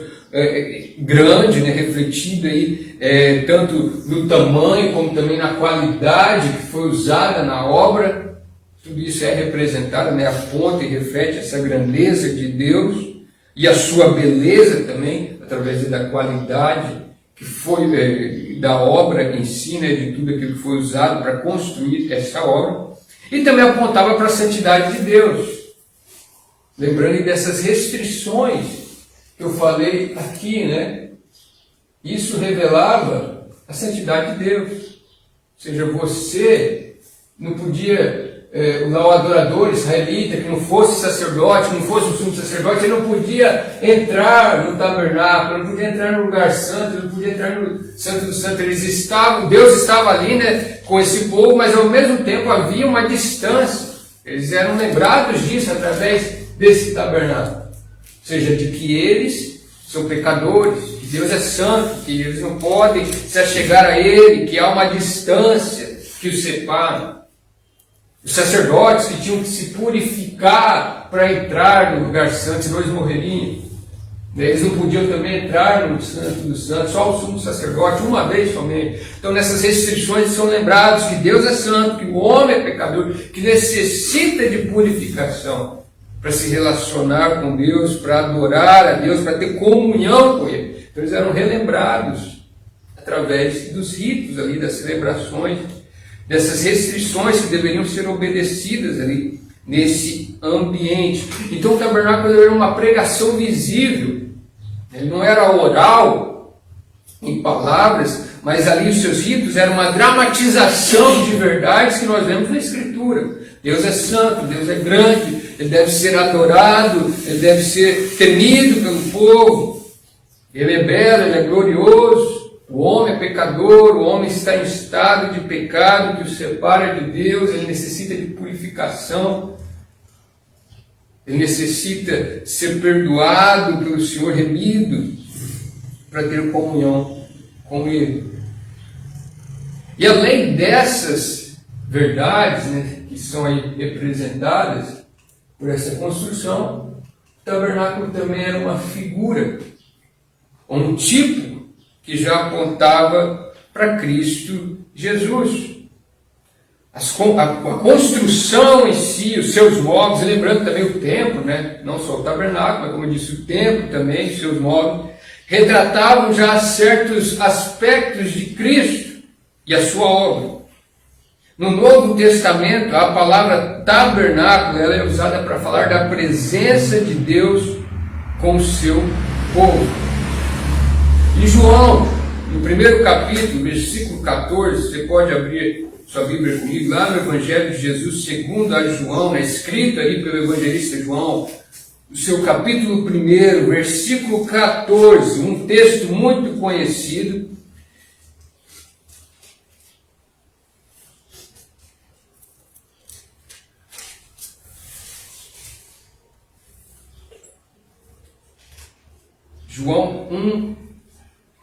grande, né? Refletido aí, tanto no tamanho como também na qualidade que foi usada na obra. Tudo isso é representado, né? Aponta e reflete essa grandeza de Deus e a sua beleza também, através da qualidade que foi da obra em si, né, de tudo aquilo que foi usado para construir essa obra, e também apontava para a santidade de Deus, lembrando dessas restrições que eu falei aqui, né? Isso revelava a santidade de Deus, ou seja, você não podia, o adorador israelita, que não fosse sacerdote, não fosse o sumo sacerdote, ele não podia entrar no tabernáculo, não podia entrar no lugar santo, não podia entrar no santo do santo. Deus estava ali, né, com esse povo, mas ao mesmo tempo havia uma distância. Eles eram lembrados disso através desse tabernáculo, ou seja, de que eles são pecadores, que Deus é santo, que eles não podem se achegar a Ele, que há uma distância que os separa. Os sacerdotes que tinham que se purificar para entrar no lugar santo, senão eles morreriam. Eles não podiam também entrar no Santo dos Santos, só o sumo sacerdote, uma vez somente. Então nessas restrições são lembrados que Deus é santo, que o homem é pecador, que necessita de purificação para se relacionar com Deus, para adorar a Deus, para ter comunhão com Ele. Então eles eram relembrados através dos ritos ali, das celebrações, dessas restrições que deveriam ser obedecidas ali nesse ambiente. Então o tabernáculo era uma pregação visível, ele não era oral em palavras, mas ali os seus ritos eram uma dramatização de verdades que nós vemos na Escritura. Deus é santo, Deus é grande, Ele deve ser adorado, Ele deve ser temido pelo povo, Ele é belo, Ele é glorioso. O homem é pecador, o homem está em estado de pecado que o separa de Deus, ele necessita de purificação. Ele necessita ser perdoado pelo Senhor, remido, para ter comunhão com Ele. E além dessas verdades, né, que são aí representadas por essa construção, o tabernáculo também era uma figura, um tipo que já apontava para Cristo Jesus. A construção em si, os seus móveis, lembrando também o templo, né? Não só o tabernáculo, mas como eu disse, o templo também, os seus móveis, retratavam já certos aspectos de Cristo e a sua obra. No Novo Testamento, a palavra tabernáculo ela é usada para falar da presença de Deus com o seu povo. Em João, no primeiro capítulo, versículo 14, você pode abrir sua Bíblia comigo, lá no Evangelho de Jesus segundo a João, escrito ali pelo evangelista João, no seu capítulo 1, versículo 14, um texto muito conhecido. João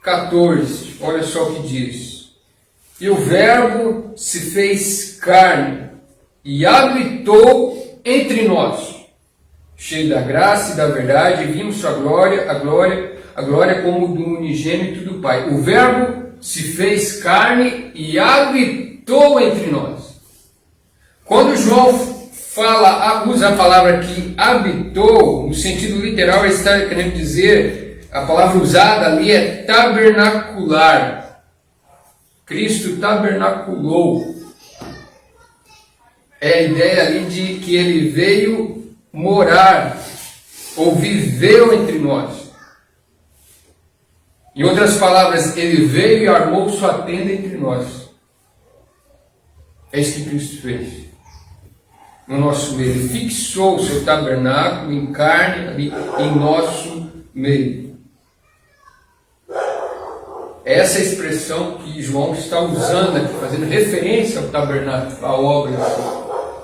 1,14, olha só o que diz. E o Verbo se fez carne e habitou entre nós, cheio da graça e da verdade, e vimos sua glória, a glória como do unigênito do Pai. O Verbo se fez carne e habitou entre nós. Quando João usa a palavra que habitou, no sentido literal, ele está querendo dizer, a palavra usada ali é tabernacular. Cristo tabernaculou. É a ideia ali de que ele veio morar, ou viveu entre nós. Em outras palavras, ele veio e armou sua tenda entre nós. É isso que Cristo fez. No nosso meio. Ele fixou o seu tabernáculo em carne ali em nosso meio. Essa é a expressão que João está usando aqui, fazendo referência ao tabernáculo, à obra.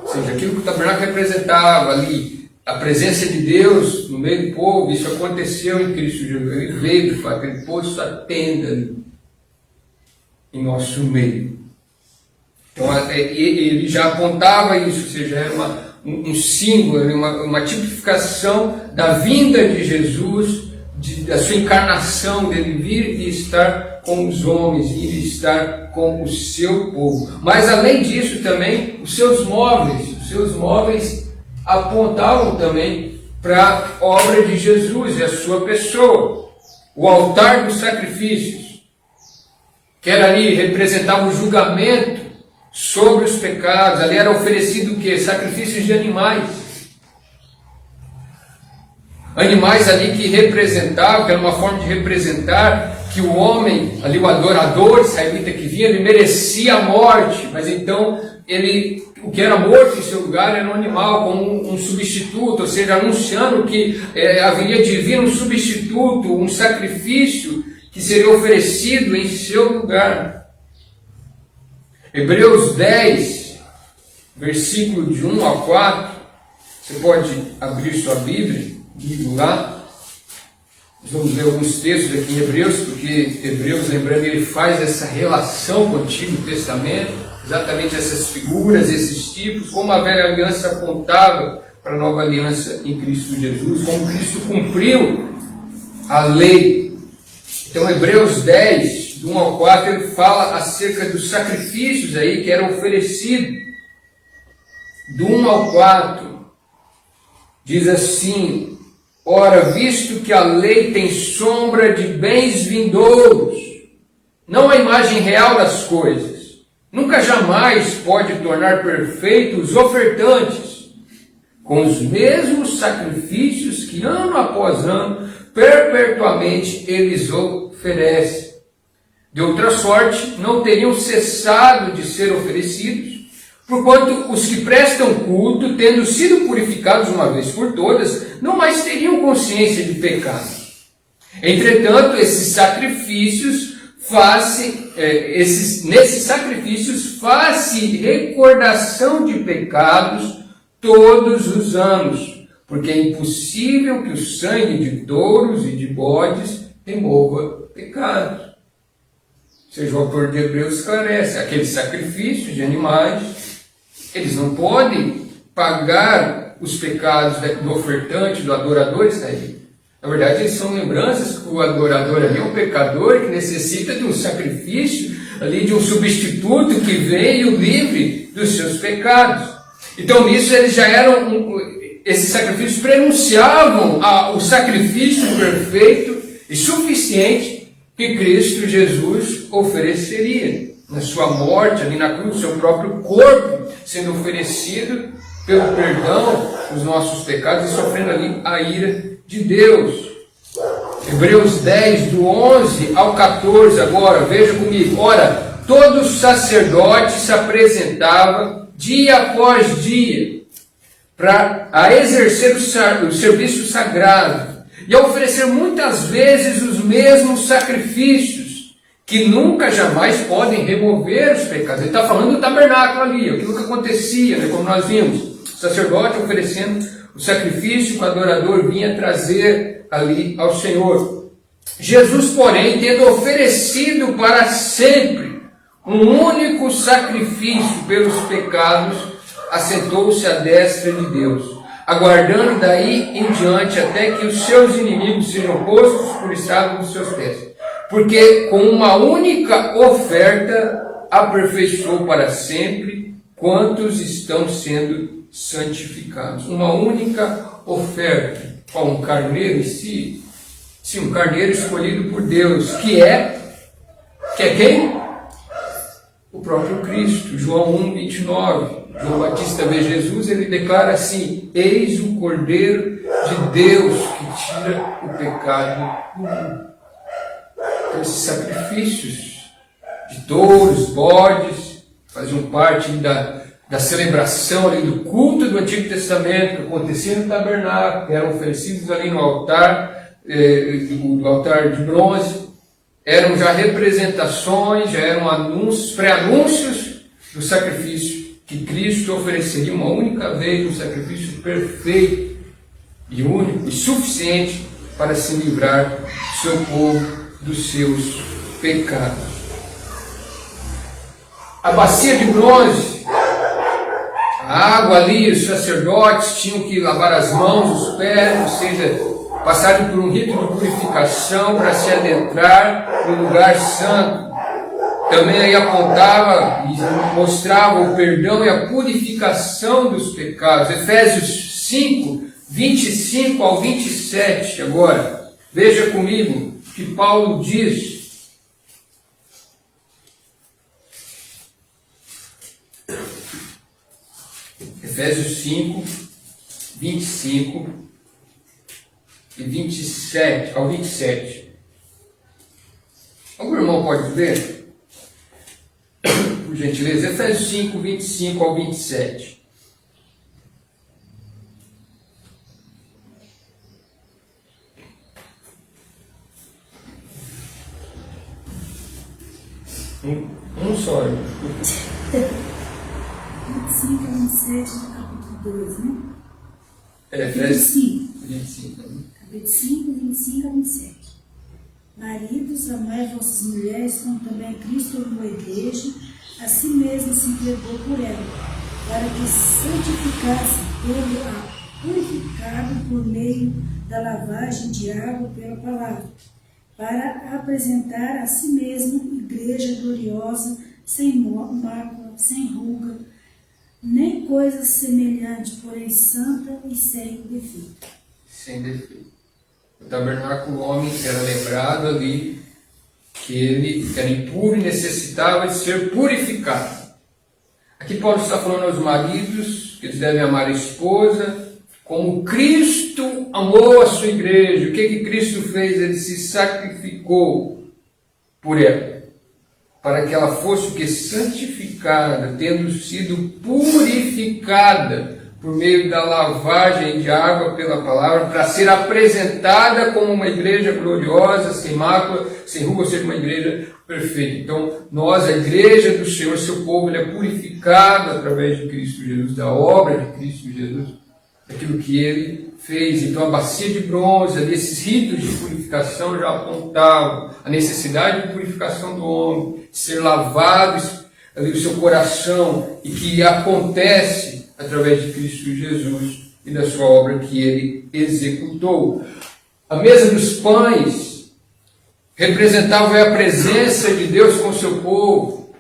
Ou seja, aquilo que o tabernáculo representava ali, a presença de Deus no meio do povo, isso aconteceu em Cristo Jesus. Ele veio, de fato, ele pôs sua tenda ali, em nosso meio. Então, ele já apontava isso, ou seja, era um símbolo, uma tipificação da vinda de Jesus, da sua encarnação, dele vir e estar com os homens, ir estar com o seu povo. Mas além disso também, os seus móveis apontavam também para a obra de Jesus e a sua pessoa. O altar dos sacrifícios, que era ali, representava o julgamento sobre os pecados. Ali era oferecido o quê? Sacrifícios de animais. Animais ali que representavam, que era uma forma de representar que o homem, ali o adorador israelita que vinha, ele merecia a morte, mas então o que era morto em seu lugar era um animal, como um substituto, ou seja, anunciando que haveria de vir um substituto, um sacrifício que seria oferecido em seu lugar. Hebreus 10, versículo de 1 a 4, você pode abrir sua Bíblia, lá. Nós vamos ler alguns textos aqui em Hebreus, porque Hebreus, lembrando, ele faz essa relação com o Antigo Testamento, exatamente essas figuras, esses tipos, como a velha aliança apontava para a nova aliança em Cristo Jesus, como Cristo cumpriu a lei. Então, Hebreus 10, do 1 ao 4, ele fala acerca dos sacrifícios aí que eram oferecidos. Do 1 ao 4, diz assim: ora, visto que a lei tem sombra de bens vindouros, não a imagem real das coisas, nunca jamais pode tornar perfeitos os ofertantes, com os mesmos sacrifícios que ano após ano, perpetuamente eles oferecem. De outra sorte, não teriam cessado de ser oferecidos, porquanto os que prestam culto, tendo sido purificados uma vez por todas, não mais teriam consciência de pecado. Entretanto, nesses sacrifícios faz-se recordação de pecados todos os anos, porque é impossível que o sangue de touros e de bodes remova pecados. Ou seja, o autor de Hebreus esclarece, aqueles sacrifícios de animais, eles não podem pagar os pecados do ofertante, do adorador israelita. Na verdade, eles são lembranças que o adorador ali é um pecador que necessita de um sacrifício, ali de um substituto que vem e o livre dos seus pecados. Então, nisso, eles já eram, esses sacrifícios prenunciavam o sacrifício perfeito e suficiente que Cristo Jesus ofereceria na sua morte, ali na cruz, o seu próprio corpo sendo oferecido pelo perdão dos nossos pecados e sofrendo ali a ira de Deus. Hebreus 10, do 11 ao 14 agora, veja comigo. Ora, todo sacerdote se apresentava dia após dia para exercer o serviço sagrado e a oferecer muitas vezes os mesmos sacrifícios que nunca jamais podem remover os pecados. Ele está falando do tabernáculo ali, aquilo que acontecia, né, como nós vimos, o sacerdote oferecendo o sacrifício que o adorador vinha trazer ali ao Senhor. Jesus, porém, tendo oferecido para sempre um único sacrifício pelos pecados, assentou-se à destra de Deus, aguardando daí em diante até que os seus inimigos sejam postos por estrado dos seus pés. Porque com uma única oferta aperfeiçoou para sempre quantos estão sendo santificados. Uma única oferta. Qual? Um carneiro em si? Sim, um carneiro escolhido por Deus, que é quem? O próprio Cristo. João 1, 29. João Batista vê Jesus, ele declara assim: eis o Cordeiro de Deus que tira o pecado do mundo. Então, esses sacrifícios de touros, bodes, faziam parte da celebração ali do culto do Antigo Testamento que acontecia no tabernáculo, que eram oferecidos ali no altar, do altar de bronze. Eram já representações, já eram anúncios, pré-anúncios do sacrifício que Cristo ofereceria uma única vez, um sacrifício perfeito e único e suficiente para se livrar do seu povo dos seus pecados. A bacia de bronze, a água ali, os sacerdotes tinham que lavar as mãos, os pés, ou seja, passarem por um rito de purificação para se adentrar no lugar santo. Também aí apontava e mostrava o perdão e a purificação dos pecados. Efésios 5, 25 ao 27 agora. Veja comigo o que Paulo diz. Efésios 5, 25 e 27 ao 27. Algum irmão pode ler? Por gentileza, Efésios 5, 25 ao 27. Um só. 25 a 27 do capítulo 2, né? Efésios 25. 25. Capítulo 5, 25 a 27. Maridos, amai vossas mulheres, como também Cristo amou a igreja, a si mesmo se entregou por ela, para que santificasse, tendo-a purificado por meio da lavagem de água pela palavra, para apresentar a si mesmo igreja gloriosa, sem mácula, sem ruga, nem coisa semelhante, porém santa e sem defeito. Sem defeito. O tabernáculo, o homem era lembrado ali que ele era impuro e necessitava de ser purificado. Aqui Paulo está falando aos maridos que eles devem amar a esposa como Cristo amou a sua igreja. O que Cristo fez? Ele se sacrificou por ela, para que ela fosse o que? Santificada, tendo sido purificada por meio da lavagem de água pela palavra, para ser apresentada como uma igreja gloriosa, sem mácula, sem ruga, ou seja, uma igreja perfeita. Então, nós, a igreja do Senhor, seu povo, ele é purificado através de Cristo Jesus, da obra de Cristo Jesus, aquilo que ele fez. Então a bacia de bronze, ali, esses ritos de purificação já apontavam a necessidade de purificação do homem, de ser lavado ali o seu coração, e que acontece através de Cristo Jesus e da sua obra que ele executou. A mesa dos pães representava a presença de Deus com o seu povo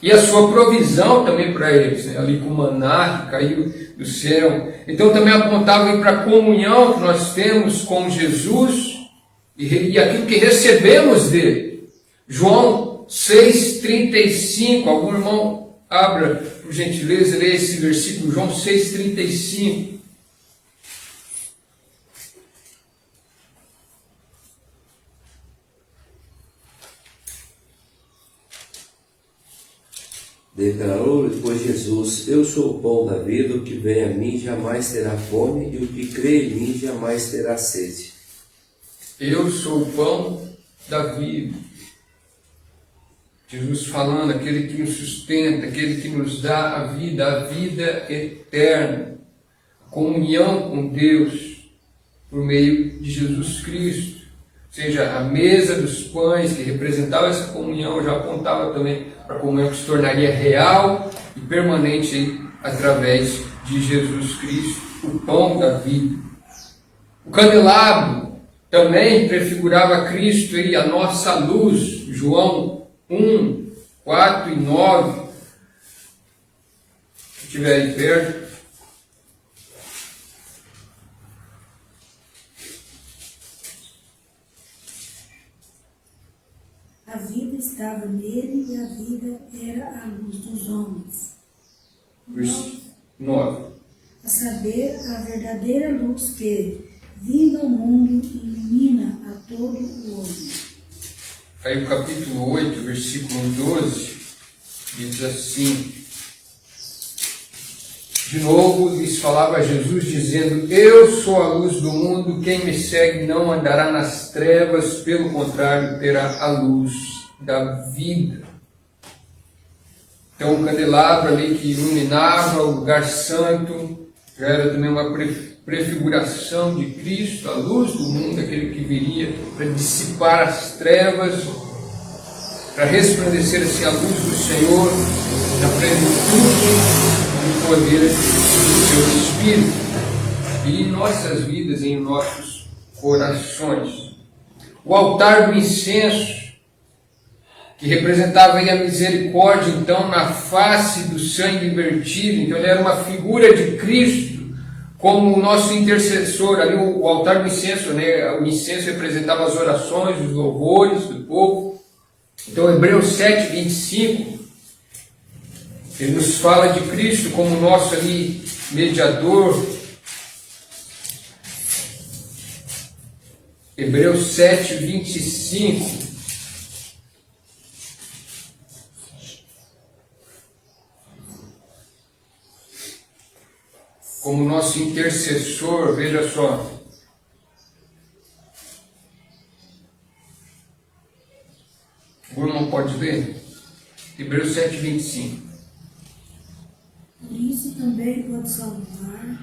e a sua provisão também para eles, né? Ali com o maná que caiu do céu. Então também apontava para a comunhão que nós temos com Jesus e aquilo que recebemos dele. João 6,35, algum irmão abra, por gentileza, leia esse versículo, João 6,35. Declarou depois Jesus: Eu sou o pão da vida, o que vem a mim jamais terá fome, e o que crê em mim jamais terá sede. Eu sou o pão da vida. Jesus falando, aquele que nos sustenta, aquele que nos dá a vida eterna, a comunhão com Deus por meio de Jesus Cristo. Ou seja, a mesa dos pães que representava essa comunhão já apontava também para a comunhão que se tornaria real e permanente aí, através de Jesus Cristo, o pão da vida. O candelabro também prefigurava Cristo e a nossa luz, João 1, 4 e 9. Se estiver aí perto. A vida estava nele e a vida era a luz dos homens. Versículo 9. A saber, a verdadeira luz que, vindo ao mundo, ilumina a todo o homem. Aí o capítulo 8, versículo 12, diz assim: de novo lhes falava Jesus, dizendo: Eu sou a luz do mundo, quem me segue não andará nas trevas, pelo contrário, terá a luz da vida. Então o candelabro ali que iluminava o lugar santo, já era também uma prefiguração de Cristo, a luz do mundo, aquele que viria para dissipar as trevas, para resplandecer assim a luz do Senhor na plenitude do poder do seu Espírito e em nossas vidas, em nossos corações. O altar do incenso, que representava aí a misericórdia, então, na face do sangue vertido. Então ele era uma figura de Cristo como o nosso intercessor. Ali o altar do incenso, né? O incenso representava as orações, os louvores do povo. Então Hebreus 7, 25, ele nos fala de Cristo como nosso ali mediador. Hebreus 7, 25. Como nosso intercessor, veja só. O irmão pode ler? Hebreus 7, 25. Por isso também pode salvar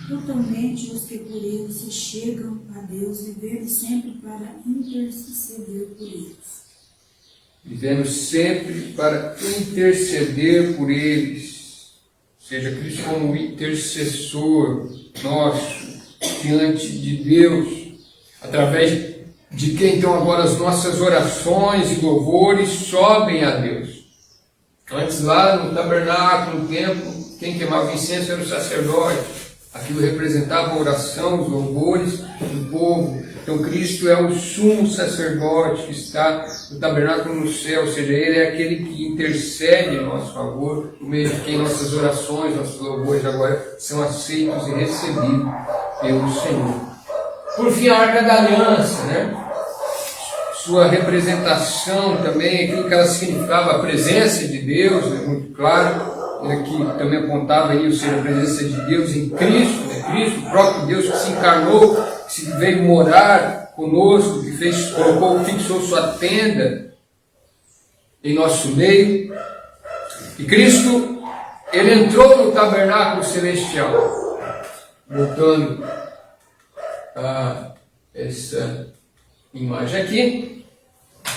totalmente os que por ele se chegam a Deus, vivendo sempre para interceder por eles. Vivendo sempre para interceder por eles. Ou seja, Cristo como intercessor nosso diante de Deus, através de quem então agora as nossas orações e louvores sobem a Deus. Antes lá no tabernáculo, no templo, quem queimava incenso era o sacerdote. Aquilo representava a oração, os louvores do povo. Então Cristo é o sumo sacerdote que está no tabernáculo no céu, ou seja, Ele é aquele que intercede em nosso favor, por meio de quem nossas orações, nossos louvores agora são aceitos e recebidos pelo Senhor. Por fim, a Arca da Aliança, né? Sua representação também, aquilo que ela significava, a presença de Deus, é muito claro. Que também apontava aí, ou seja, a presença de Deus em Cristo, né? Cristo, o próprio Deus que se encarnou, que veio morar conosco, que fixou sua tenda em nosso meio. E Cristo, Ele entrou no tabernáculo celestial. voltando a essa imagem aqui,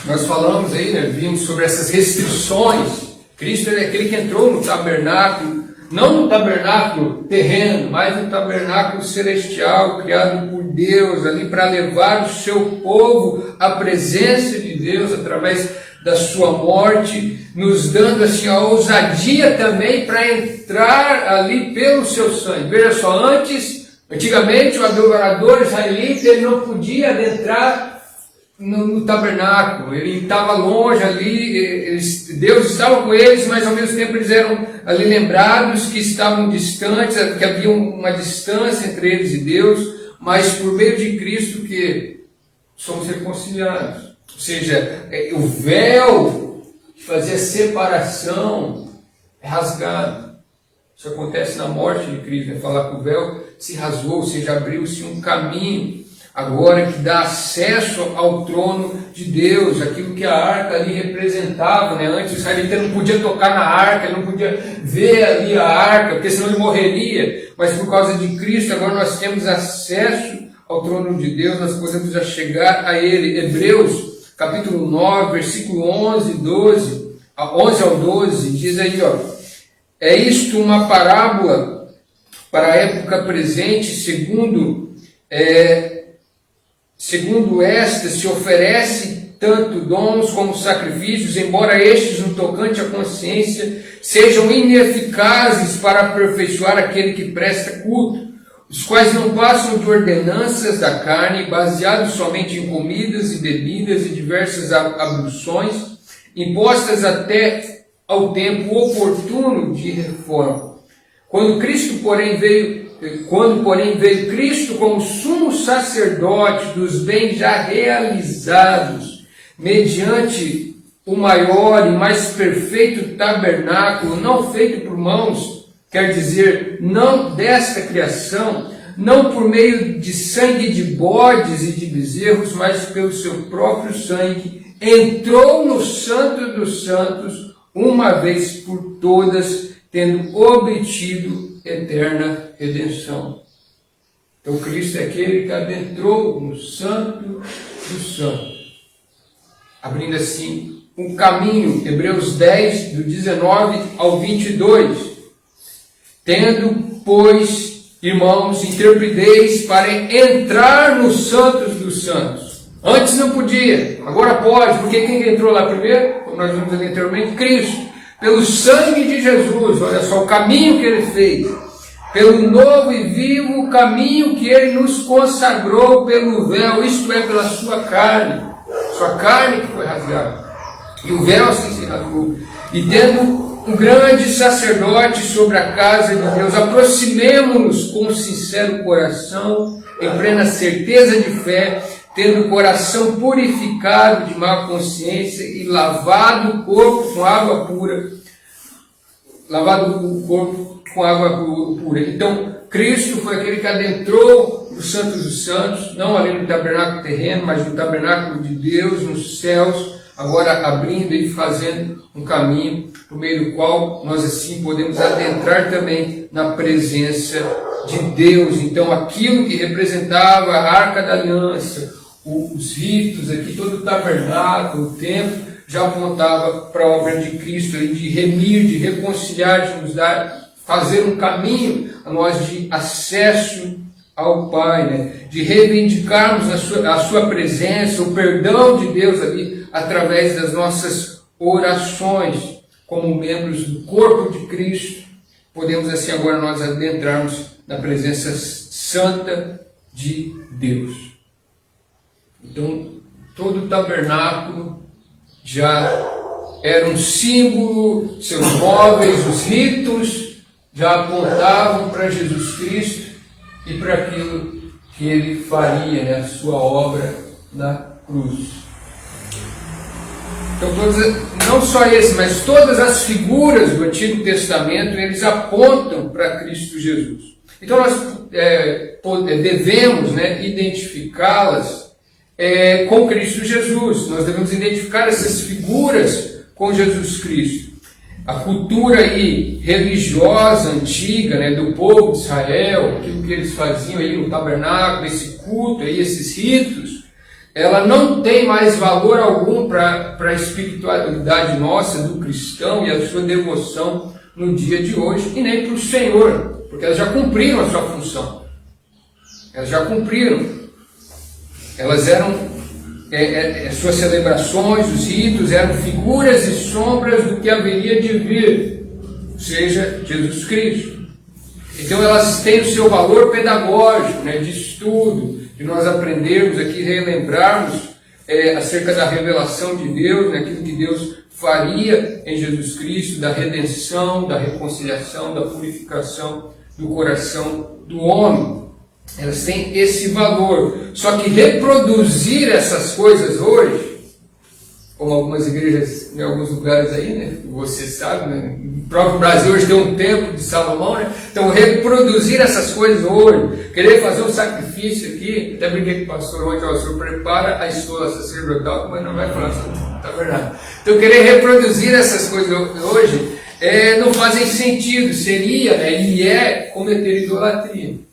nós falamos aí, né, vimos sobre essas restrições. Cristo é aquele que entrou no tabernáculo, não no tabernáculo terreno, mas no tabernáculo celestial, criado por Deus, ali para levar o seu povo à presença de Deus, através da sua morte, nos dando assim a ousadia também para entrar ali pelo seu sangue. Veja só, antigamente o adorador israelita, ele não podia adentrar no tabernáculo, ele estava longe ali, Deus estava com eles, mas ao mesmo tempo eles eram ali lembrados que estavam distantes, que havia uma distância entre eles e Deus, mas por meio de Cristo que somos reconciliados. Ou seja, o véu que fazia separação é rasgado. Isso acontece na morte de Cristo, né? Falar que o véu se rasgou, ou seja, abriu-se um caminho agora que dá acesso ao trono de Deus, aquilo que a arca ali representava, né? Antes o israelita não podia tocar na arca, ele não podia ver ali a arca, porque senão ele morreria, mas por causa de Cristo agora nós temos acesso ao trono de Deus, nós podemos já chegar a ele. Hebreus capítulo 9, versículo 11 ao 12, diz aí, ó: é isto uma parábola para a época presente, segundo esta se oferece tanto dons como sacrifícios, embora estes, no tocante à consciência, sejam ineficazes para aperfeiçoar aquele que presta culto, os quais não passam de ordenanças da carne, baseados somente em comidas e bebidas e diversas abluções, impostas até ao tempo oportuno de reforma. Quando, porém, veio Cristo como sumo sacerdote dos bens já realizados, mediante o maior e mais perfeito tabernáculo, não feito por mãos, quer dizer, não desta criação, não por meio de sangue de bodes e de bezerros, mas pelo seu próprio sangue, entrou no Santo dos Santos, uma vez por todas, tendo obtido eterna redenção. Então Cristo é aquele que adentrou no Santo dos Santos, abrindo assim um caminho. Hebreus 10, do 19 ao 22. Tendo, pois, irmãos, intrepidez para entrar nos Santos dos Santos. Antes não podia, agora pode, porque quem entrou lá primeiro, como nós vimos ali anteriormente? Cristo. Pelo sangue de Jesus, olha só o caminho que ele fez, pelo novo e vivo caminho que ele nos consagrou pelo véu, isto é, pela sua carne que foi rasgada, e o véu assim se rasgou, e tendo um grande sacerdote sobre a casa de Deus, aproximemo-nos com sincero coração, em plena certeza de fé, tendo o coração purificado de má consciência e lavado o corpo com água pura. Então, Cristo foi aquele que adentrou os Santos dos Santos, não ali no tabernáculo terreno, mas no tabernáculo de Deus, nos céus, agora abrindo e fazendo um caminho, por meio do qual nós assim podemos adentrar também na presença de Deus. Então, aquilo que representava a Arca da Aliança, os ritos aqui, todo o tabernáculo, o templo, já apontava para a obra de Cristo, de remir, de reconciliar, de nos dar, fazer um caminho a nós de acesso ao Pai, né? De reivindicarmos a sua presença, o perdão de Deus ali, através das nossas orações, como membros do corpo de Cristo. Podemos assim agora nós adentrarmos na presença santa de Deus. Então, todo o tabernáculo já era um símbolo, seus móveis, os ritos, já apontavam para Jesus Cristo e para aquilo que ele faria, né, a sua obra na cruz. Então, não só esse, mas todas as figuras do Antigo Testamento, eles apontam para Cristo Jesus. Então, nós devemos, né, identificá-las com Cristo Jesus. Nós devemos identificar essas figuras com Jesus Cristo. a cultura aí religiosa antiga, né, do povo de Israel, aquilo que eles faziam aí no tabernáculo, esse culto aí, esses ritos, ela não tem mais valor algum para a espiritualidade nossa, do cristão e a sua devoção no dia de hoje, e nem para o Senhor, porque elas já cumpriram a sua função. Elas já cumpriram. Elas eram, suas celebrações, os ritos, eram figuras e sombras do que haveria de vir, seja Jesus Cristo. Então elas têm o seu valor pedagógico, né, de estudo, de nós aprendermos aqui, relembrarmos acerca da revelação de Deus, né, aquilo que Deus faria em Jesus Cristo, da redenção, da reconciliação, da purificação do coração do homem. Elas têm esse valor. Só que reproduzir essas coisas hoje, como algumas igrejas em alguns lugares aí, né, você sabe, né, no próprio Brasil hoje tem um templo de Salomão, né, então reproduzir essas coisas hoje, querer fazer um sacrifício aqui, até brinquei com o pastor ontem, o senhor prepara a estola sacerdotal, mas não vai falar sobre isso, tá verdade? Então querer reproduzir essas coisas hoje não fazem sentido, seria, né, e é cometer idolatria.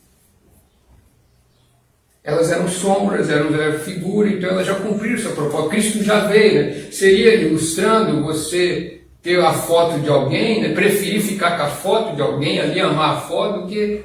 Elas eram sombras, eram figura, então elas já cumpriram seu propósito. Cristo já veio, né? Seria ilustrando você ter a foto de alguém, né? Preferir ficar com a foto de alguém ali, amar a foto, do que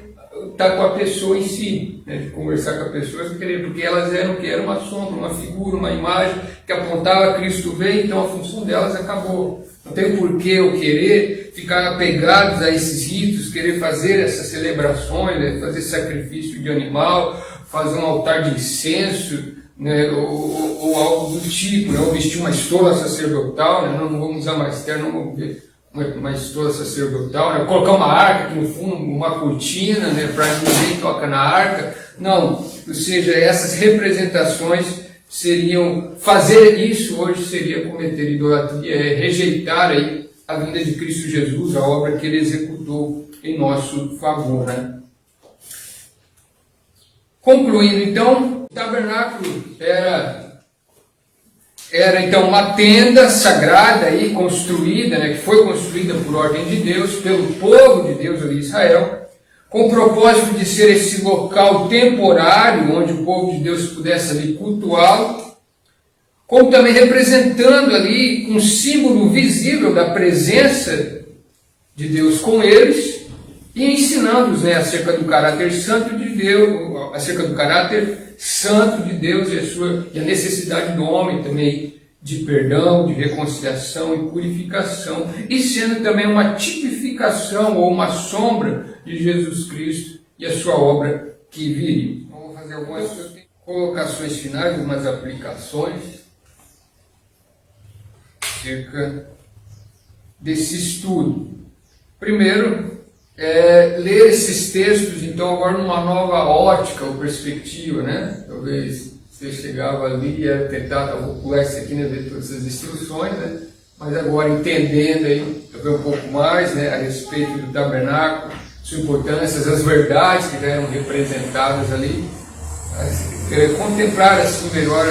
estar com a pessoa em si, né? De conversar com a pessoa, porque elas eram o que? Era uma sombra, uma figura, uma imagem que apontava Cristo veio, então a função delas acabou. Não tem porquê eu querer ficar apegados a esses ritos, querer fazer essas celebrações, né? Fazer sacrifício de animal, fazer um altar de incenso, né, ou algo do tipo, né, ou vestir uma estola sacerdotal, né, não vamos usar mais terno, não vamos ver uma estola sacerdotal, né, colocar uma arca aqui no fundo, uma cortina, né, para ninguém toca na arca. Não, ou seja, essas representações seriam, fazer isso hoje seria cometer idolatria, rejeitar aí a vinda de Cristo Jesus, a obra que ele executou em nosso favor, né. Concluindo, então, o tabernáculo era então uma tenda sagrada aí, construída, né, que foi construída por ordem de Deus, pelo povo de Deus ali, Israel, com o propósito de ser esse local temporário, onde o povo de Deus pudesse ali cultuá-lo, como também representando ali um símbolo visível da presença de Deus com eles, e ensinando-os, né, acerca do caráter santo de Deus, acerca do caráter santo de Deus e a necessidade do homem também de perdão, de reconciliação e purificação, e sendo também uma tipificação ou uma sombra de Jesus Cristo e a sua obra que viria. Vamos fazer algumas colocações finais, algumas aplicações acerca desse estudo. Primeiro, ler esses textos, então, agora numa nova ótica ou perspectiva, né? Talvez você chegava ali e era tentar, vou pular isso aqui, né, ver todas essas instruções, né? Mas agora entendendo aí, talvez um pouco mais, né, a respeito do tabernáculo, sua importância, as verdades que já eram representadas ali, contemplar assim melhor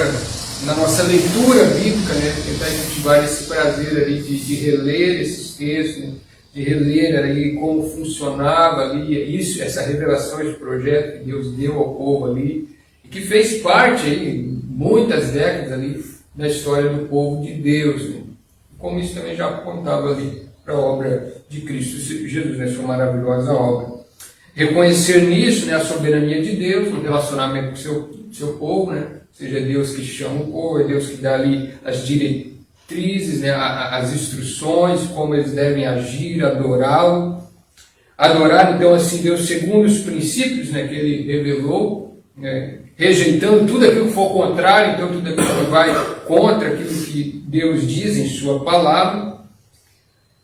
na nossa leitura bíblica, né? Tentar cultivar esse prazer ali de reler esses textos, né? De reler ali como funcionava ali isso, essa revelação, esse projeto que Deus deu ao povo ali, e que fez parte aí, muitas décadas ali, da história do povo de Deus, né? Como isso também já apontava ali para a obra de Cristo Jesus, né? Sua maravilhosa obra. Reconhecer nisso, né, a soberania de Deus, no relacionamento com o seu povo, né? Seja Deus que chama o povo, é Deus que dá ali as diretrizes, né, as instruções, como eles devem agir, adorá-lo. Adorar, então, assim, Deus segundo os princípios, né, que ele revelou, né, rejeitando tudo aquilo que for contrário, então tudo aquilo que vai contra aquilo que Deus diz em sua palavra.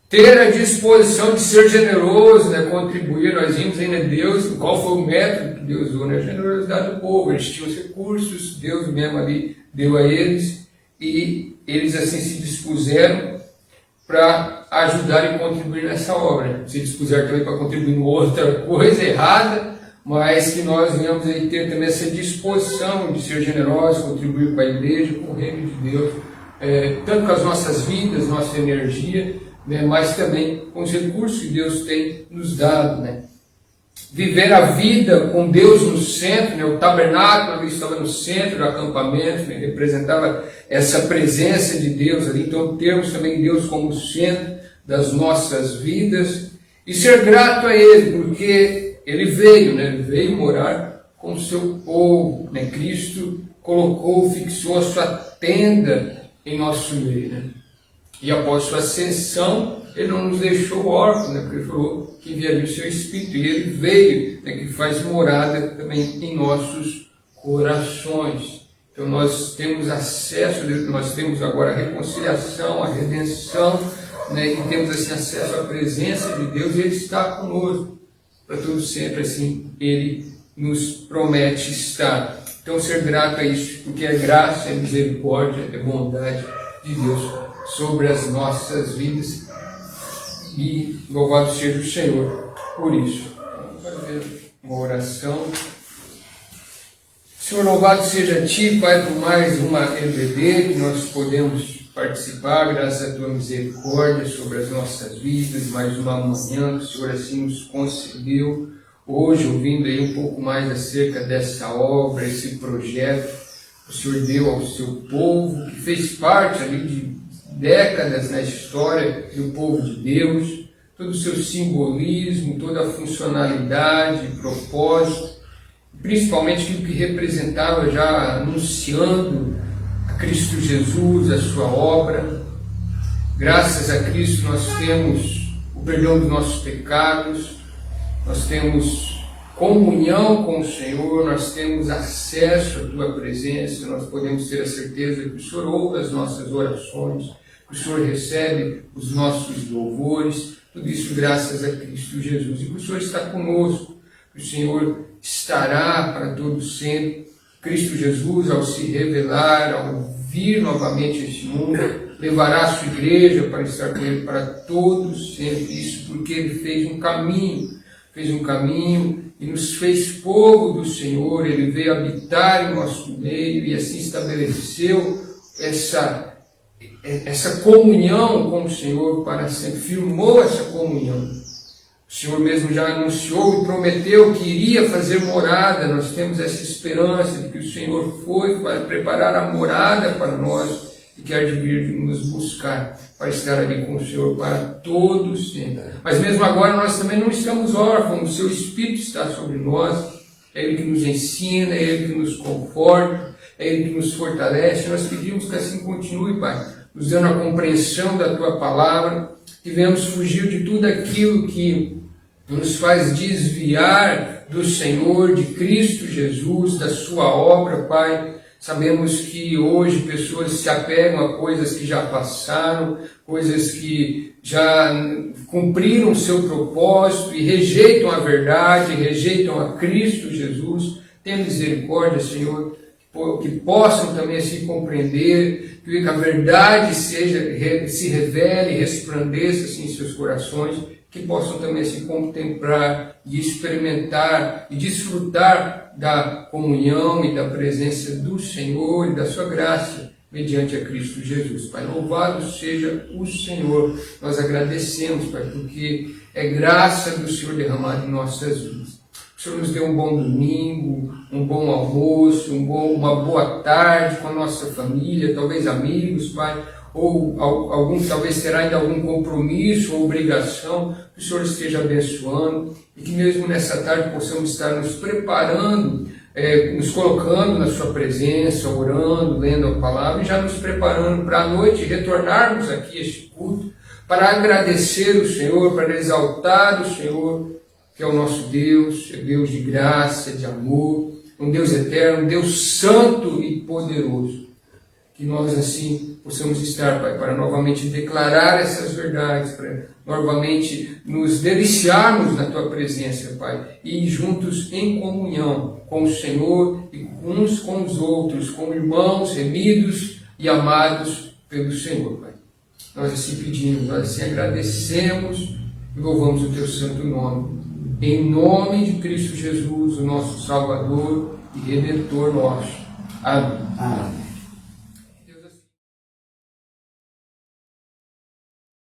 Ter a disposição de ser generoso, né, contribuir. Nós vimos ainda Deus, qual foi o método que Deus usou, né, a generosidade do povo. Eles tinham os recursos, Deus mesmo ali deu a eles, e eles assim se dispuseram para ajudar e contribuir nessa obra, né? Se dispuseram também para contribuir em outra coisa errada, mas que nós venhamos aí ter também essa disposição de ser generosos, contribuir com a igreja, com o reino de Deus, tanto com as nossas vidas, nossa energia, né? Mas também com os recursos que Deus tem nos dado, né? Viver a vida com Deus no centro, né? O tabernáculo ali estava no centro do acampamento, né? Representava essa presença de Deus ali. Então temos também Deus como centro das nossas vidas e ser grato a Ele, porque Ele veio, né? Ele veio morar com o seu povo, né? Cristo fixou a sua tenda em nosso meio, né? E após sua ascensão, Ele não nos deixou órfãos, né? Porque Ele falou que enviaria o seu Espírito, e Ele veio, né? Que faz morada também em nossos corações. Então nós temos acesso a Deus, nós temos agora a reconciliação, a redenção, né? E temos assim acesso à presença de Deus, e Ele está conosco para todo sempre, assim Ele nos promete estar. Então ser grato a isso, porque é graça, é misericórdia, é bondade de Deus sobre as nossas vidas, e louvado seja o Senhor por isso. Vamos fazer uma oração. Senhor, louvado seja a Ti, Pai, por mais uma EBD que nós podemos participar, graças à Tua misericórdia sobre as nossas vidas, mais uma manhã que o Senhor assim nos concedeu, hoje ouvindo aí um pouco mais acerca dessa obra, esse projeto que o Senhor deu ao seu povo, que fez parte ali de décadas na história do povo de Deus, todo o seu simbolismo, toda a funcionalidade, propósito, principalmente aquilo que representava já anunciando a Cristo Jesus, a sua obra. Graças a Cristo nós temos o perdão dos nossos pecados, nós temos comunhão com o Senhor, nós temos acesso à Tua presença, nós podemos ter a certeza que o Senhor ouve as nossas orações, que o Senhor recebe os nossos louvores, tudo isso graças a Cristo Jesus. E que o Senhor está conosco, que o Senhor estará para todo sempre. Cristo Jesus, ao se revelar, ao vir novamente a este mundo, levará a sua igreja para estar com Ele para todos sempre. Isso porque Ele fez um caminho e nos fez povo do Senhor. Ele veio habitar em nosso meio e assim estabeleceu essa comunhão com o Senhor para sempre, firmou essa comunhão. O Senhor mesmo já anunciou e prometeu que iria fazer morada. Nós temos essa esperança de que o Senhor foi para preparar a morada para nós e quer vir nos buscar para estar ali com o Senhor para todos sempre. Mas mesmo agora nós também não estamos órfãos, o seu Espírito está sobre nós, é Ele que nos ensina, é Ele que nos conforta, é Ele que nos fortalece. Nós pedimos que assim continue, Pai, nos dando a compreensão da Tua palavra, que venhamos fugir de tudo aquilo que nos faz desviar do Senhor, de Cristo Jesus, da Sua obra, Pai. Sabemos que hoje pessoas se apegam a coisas que já passaram, coisas que já cumpriram o seu propósito e rejeitam a verdade, rejeitam a Cristo Jesus. Tenha misericórdia, Senhor, que possam também assim compreender, que a verdade se revele, resplandeça assim, em seus corações, que possam também se contemplar e experimentar e desfrutar da comunhão e da presença do Senhor e da sua graça mediante a Cristo Jesus. Pai, louvado seja o Senhor. Nós agradecemos, Pai, porque é graça do Senhor derramada em nossas vidas. O Senhor nos deu um bom domingo, um bom almoço, uma boa tarde com a nossa família, talvez amigos, Pai, ou algum talvez terá ainda algum compromisso ou obrigação, que o Senhor esteja abençoando e que mesmo nessa tarde possamos estar nos preparando, nos colocando na sua presença, orando, lendo a palavra e já nos preparando para a noite retornarmos aqui a este culto para agradecer o Senhor, para exaltar o Senhor, que é o nosso Deus, é Deus de graça, de amor, um Deus eterno, um Deus santo e poderoso. Que nós assim possamos estar, Pai, para novamente declarar essas verdades, para novamente nos deliciarmos na Tua presença, Pai, e juntos em comunhão com o Senhor e uns com os outros, como irmãos remidos e amados pelo Senhor, Pai. Nós assim pedimos, nós assim agradecemos e louvamos o Teu santo nome. Em nome de Cristo Jesus, o nosso Salvador e Redentor nosso. Amém. Amém.